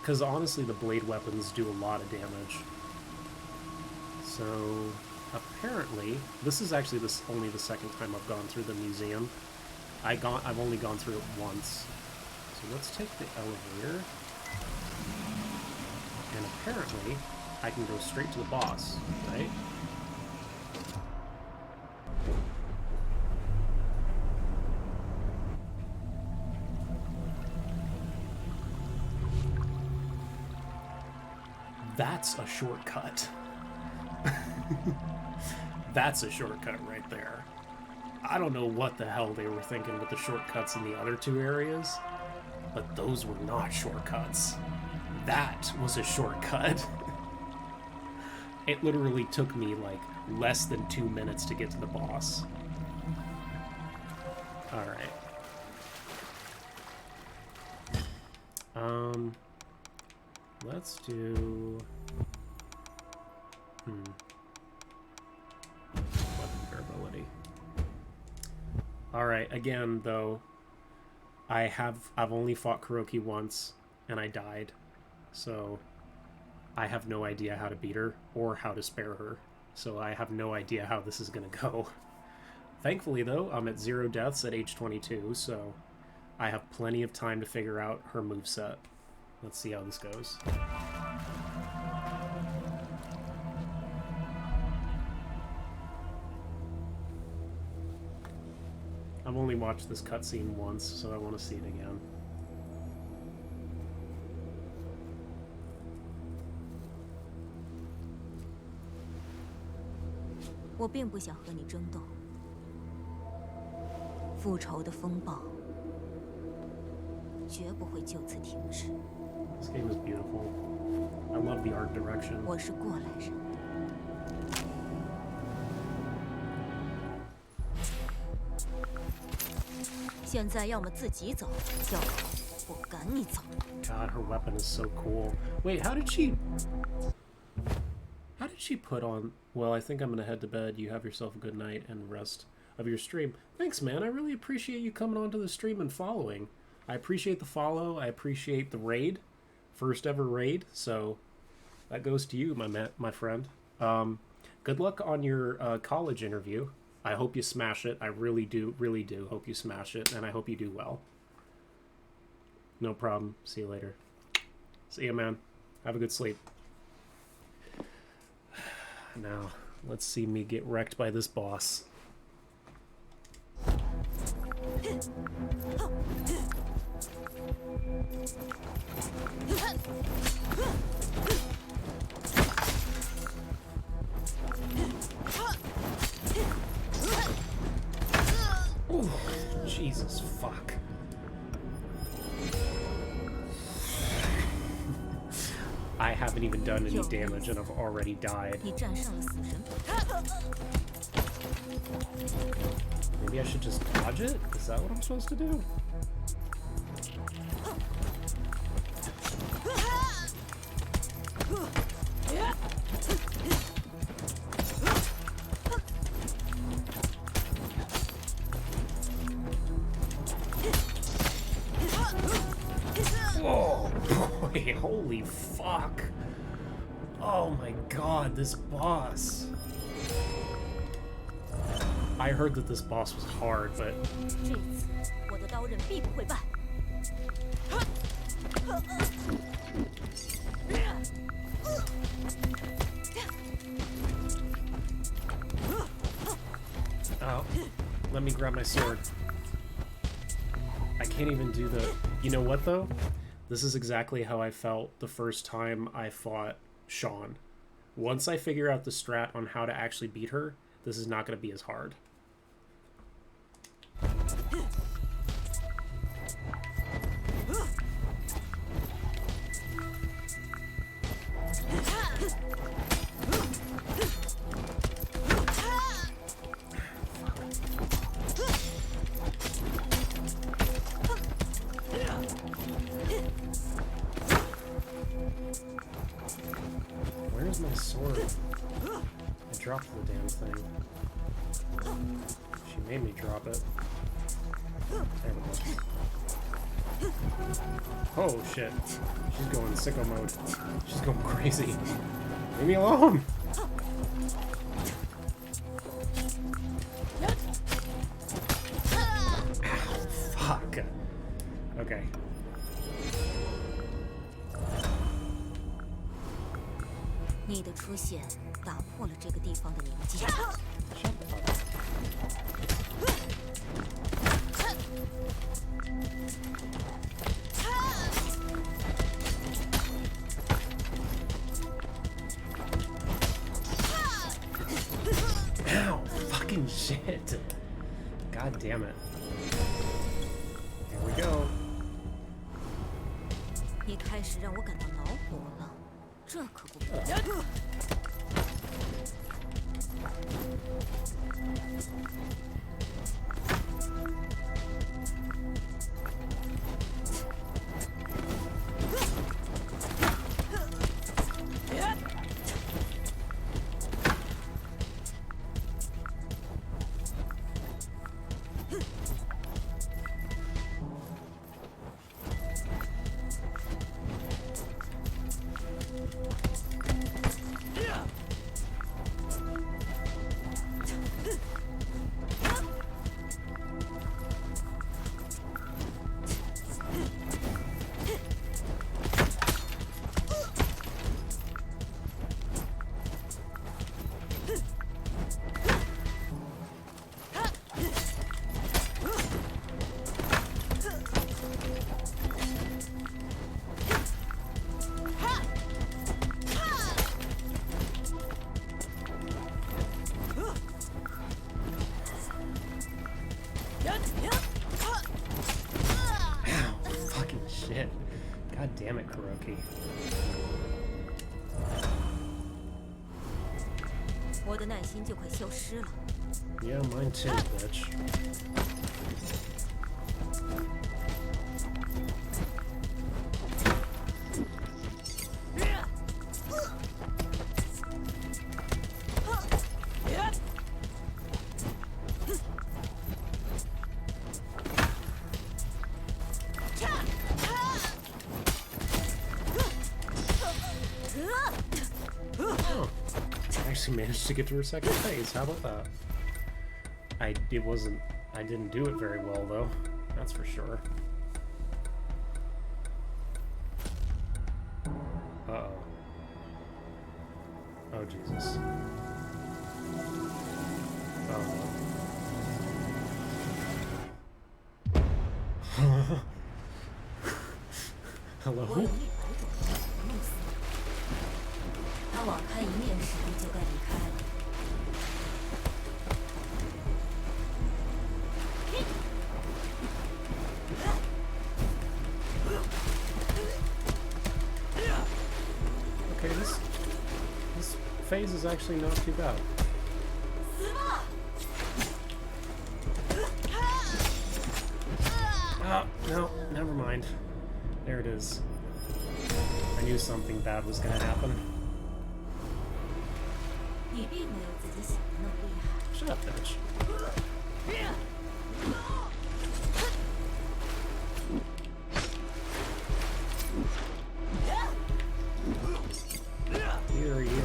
Speaker 1: Because honestly, the blade weapons do a lot of damage. So, apparently, this is actually only the second time I've gone through the museum. I've only gone through it once. So let's take the elevator. And apparently, I can go straight to the boss, right? That's a shortcut. That's a shortcut right there. I don't know what the hell they were thinking with the shortcuts in the other two areas, but those were not shortcuts. That was a shortcut. It literally took me like less than 2 minutes to get to the boss. Alright. Let's do... Weapon durability. Alright, again, though, I've only fought Kuroki once, and I died. So, I have no idea how to beat her, or how to spare her. So I have no idea how this is gonna go. Thankfully, though, I'm at 0 deaths at age 22, so I have plenty of time to figure out her moveset. Let's see how this goes. I've only watched this cutscene once, so I want to see it again.
Speaker 4: I 并不想和你争斗，复仇的风暴绝不会就此停止。
Speaker 1: This game is beautiful. I love the art direction.
Speaker 4: 我是过来人。现在要么自己走，要么我赶你走。
Speaker 1: God, her weapon is so cool. Wait, how did she put on? Well, I think I'm gonna head to bed. You have yourself a good night and rest of your stream. Thanks, man. I really appreciate you coming onto the stream and following. I appreciate the follow. I appreciate the raid, first ever raid. So that goes to you, my friend. Good luck on your college interview. I hope you smash it. I really do hope you smash it, and I hope you do well. No problem. See you later. See ya, man. Have a good sleep. Now, let's see me get wrecked by this boss. Ooh, Jesus fuck. I haven't even done any damage and I've already died. Maybe I should just dodge it? Is that what I'm supposed to do? Oh boy, holy fuck. Oh my god, this boss. I heard that this boss was hard, but... Oh, let me grab my sword. I can't even do the... You know what, though? This is exactly how I felt the first time I fought Sean. Once I figure out the strat on how to actually beat her, this is not going to be as hard. Where's my sword? I dropped the damn thing. She made me drop it. There it goes. Oh shit. She's going sicko mode. She's going crazy. Leave me alone! Ow, fuck. Okay. Ow, fucking shit. God damn it. Here we go.
Speaker 4: 你开始让我感到恼火了，这可不够。God damn it, Kuroki.
Speaker 1: Yeah, mine too, bitch. actually managed to get to her second phase. How about that? I didn't do it very well though. That's for sure. Uh-oh. Oh Jesus. Oh. Hello?
Speaker 4: 他网开一面时就该离开了。
Speaker 1: Okay, this phase is actually not too bad. Oh, no, never mind. There it is. I knew something bad was gonna happen.
Speaker 4: 你并没有自己想的那么厉害。
Speaker 1: Shut up, bitch. Here you.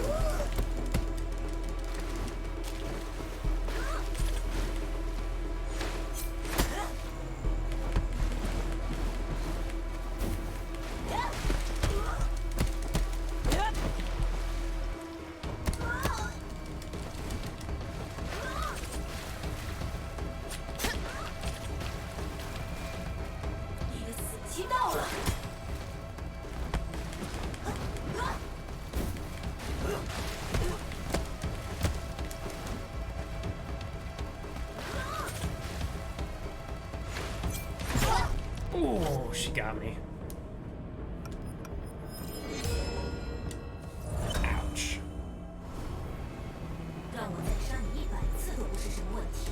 Speaker 1: Oh, she got me. Ouch.
Speaker 4: 让我再杀你100次都不是什么问题。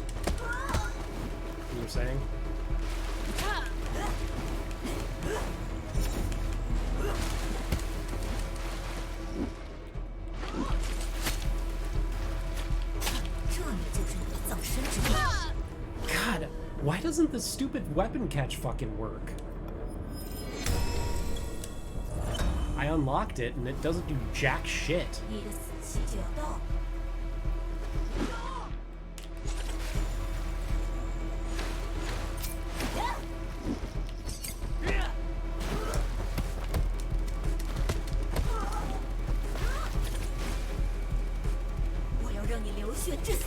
Speaker 1: You were saying?
Speaker 4: 这里就是你的葬身之地。
Speaker 1: God, why doesn't this stupid weapon catch fucking work? I unlocked it and it doesn't do jack shit.
Speaker 4: 你的死期就要到了。 我要让你流血致死。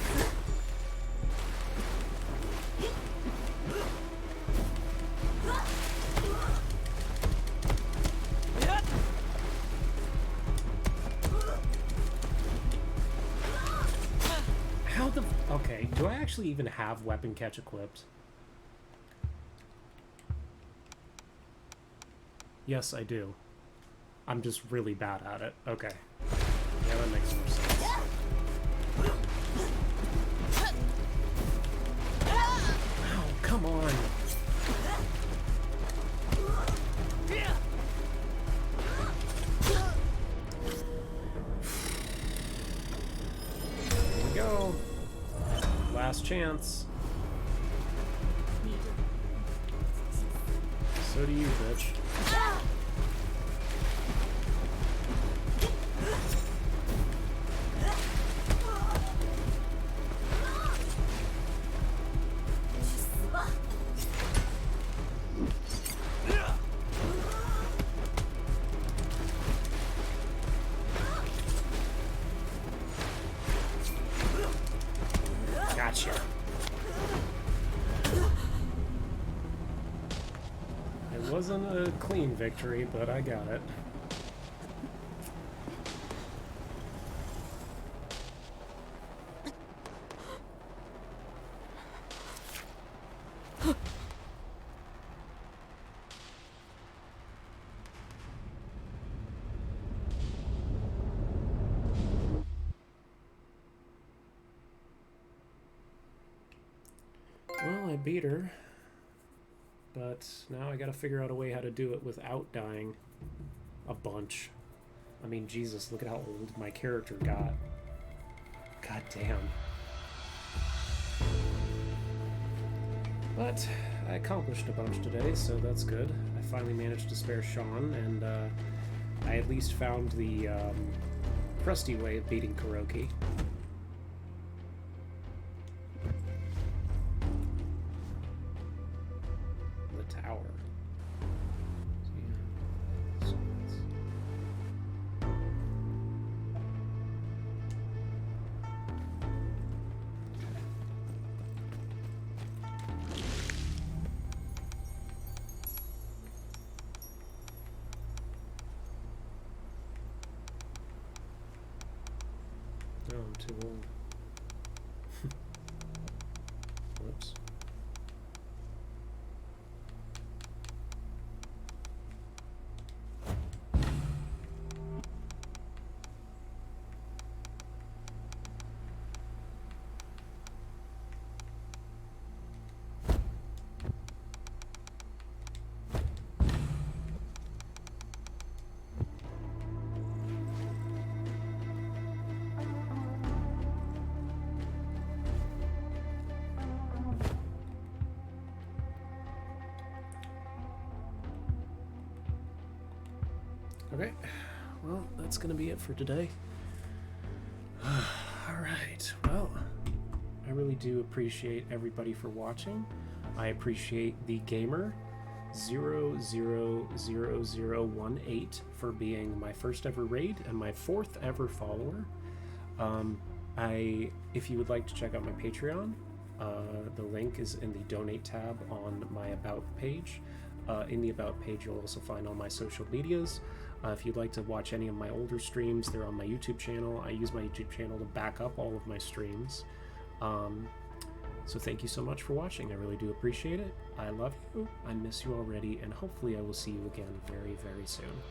Speaker 1: How the... Okay, do I actually even have weapon catch equipped? Yes, I do. I'm just really bad at it. Okay. Yeah, that makes more sense. Ow, come on! Here we go. Last chance. So do you, bitch. Gotcha. It wasn't a clean victory, but I got it. Well, I beat her, but now I gotta figure out a way how to do it without dying a bunch. I mean, Jesus, look at how old my character got. God damn. But I accomplished a bunch today, so that's good. I finally managed to spare Sean, and I at least found the crusty way of beating Kuroki. The tower. Oh, I'm too old. Whoops. Okay, well, that's gonna be it for today. Alright, well, I really do appreciate everybody for watching. I appreciate the gamer 000018 for being my first ever raid and my 4th ever follower. If you would like to check out my Patreon, the link is in the donate tab on my about page. In the about page, you'll also find all my social medias. If you'd like to watch any of my older streams, they're on my YouTube channel. I use my YouTube channel to back up all of my streams. So thank you so much for watching. I really do appreciate it. I love you. I miss you already, and hopefully I will see you again very, very soon.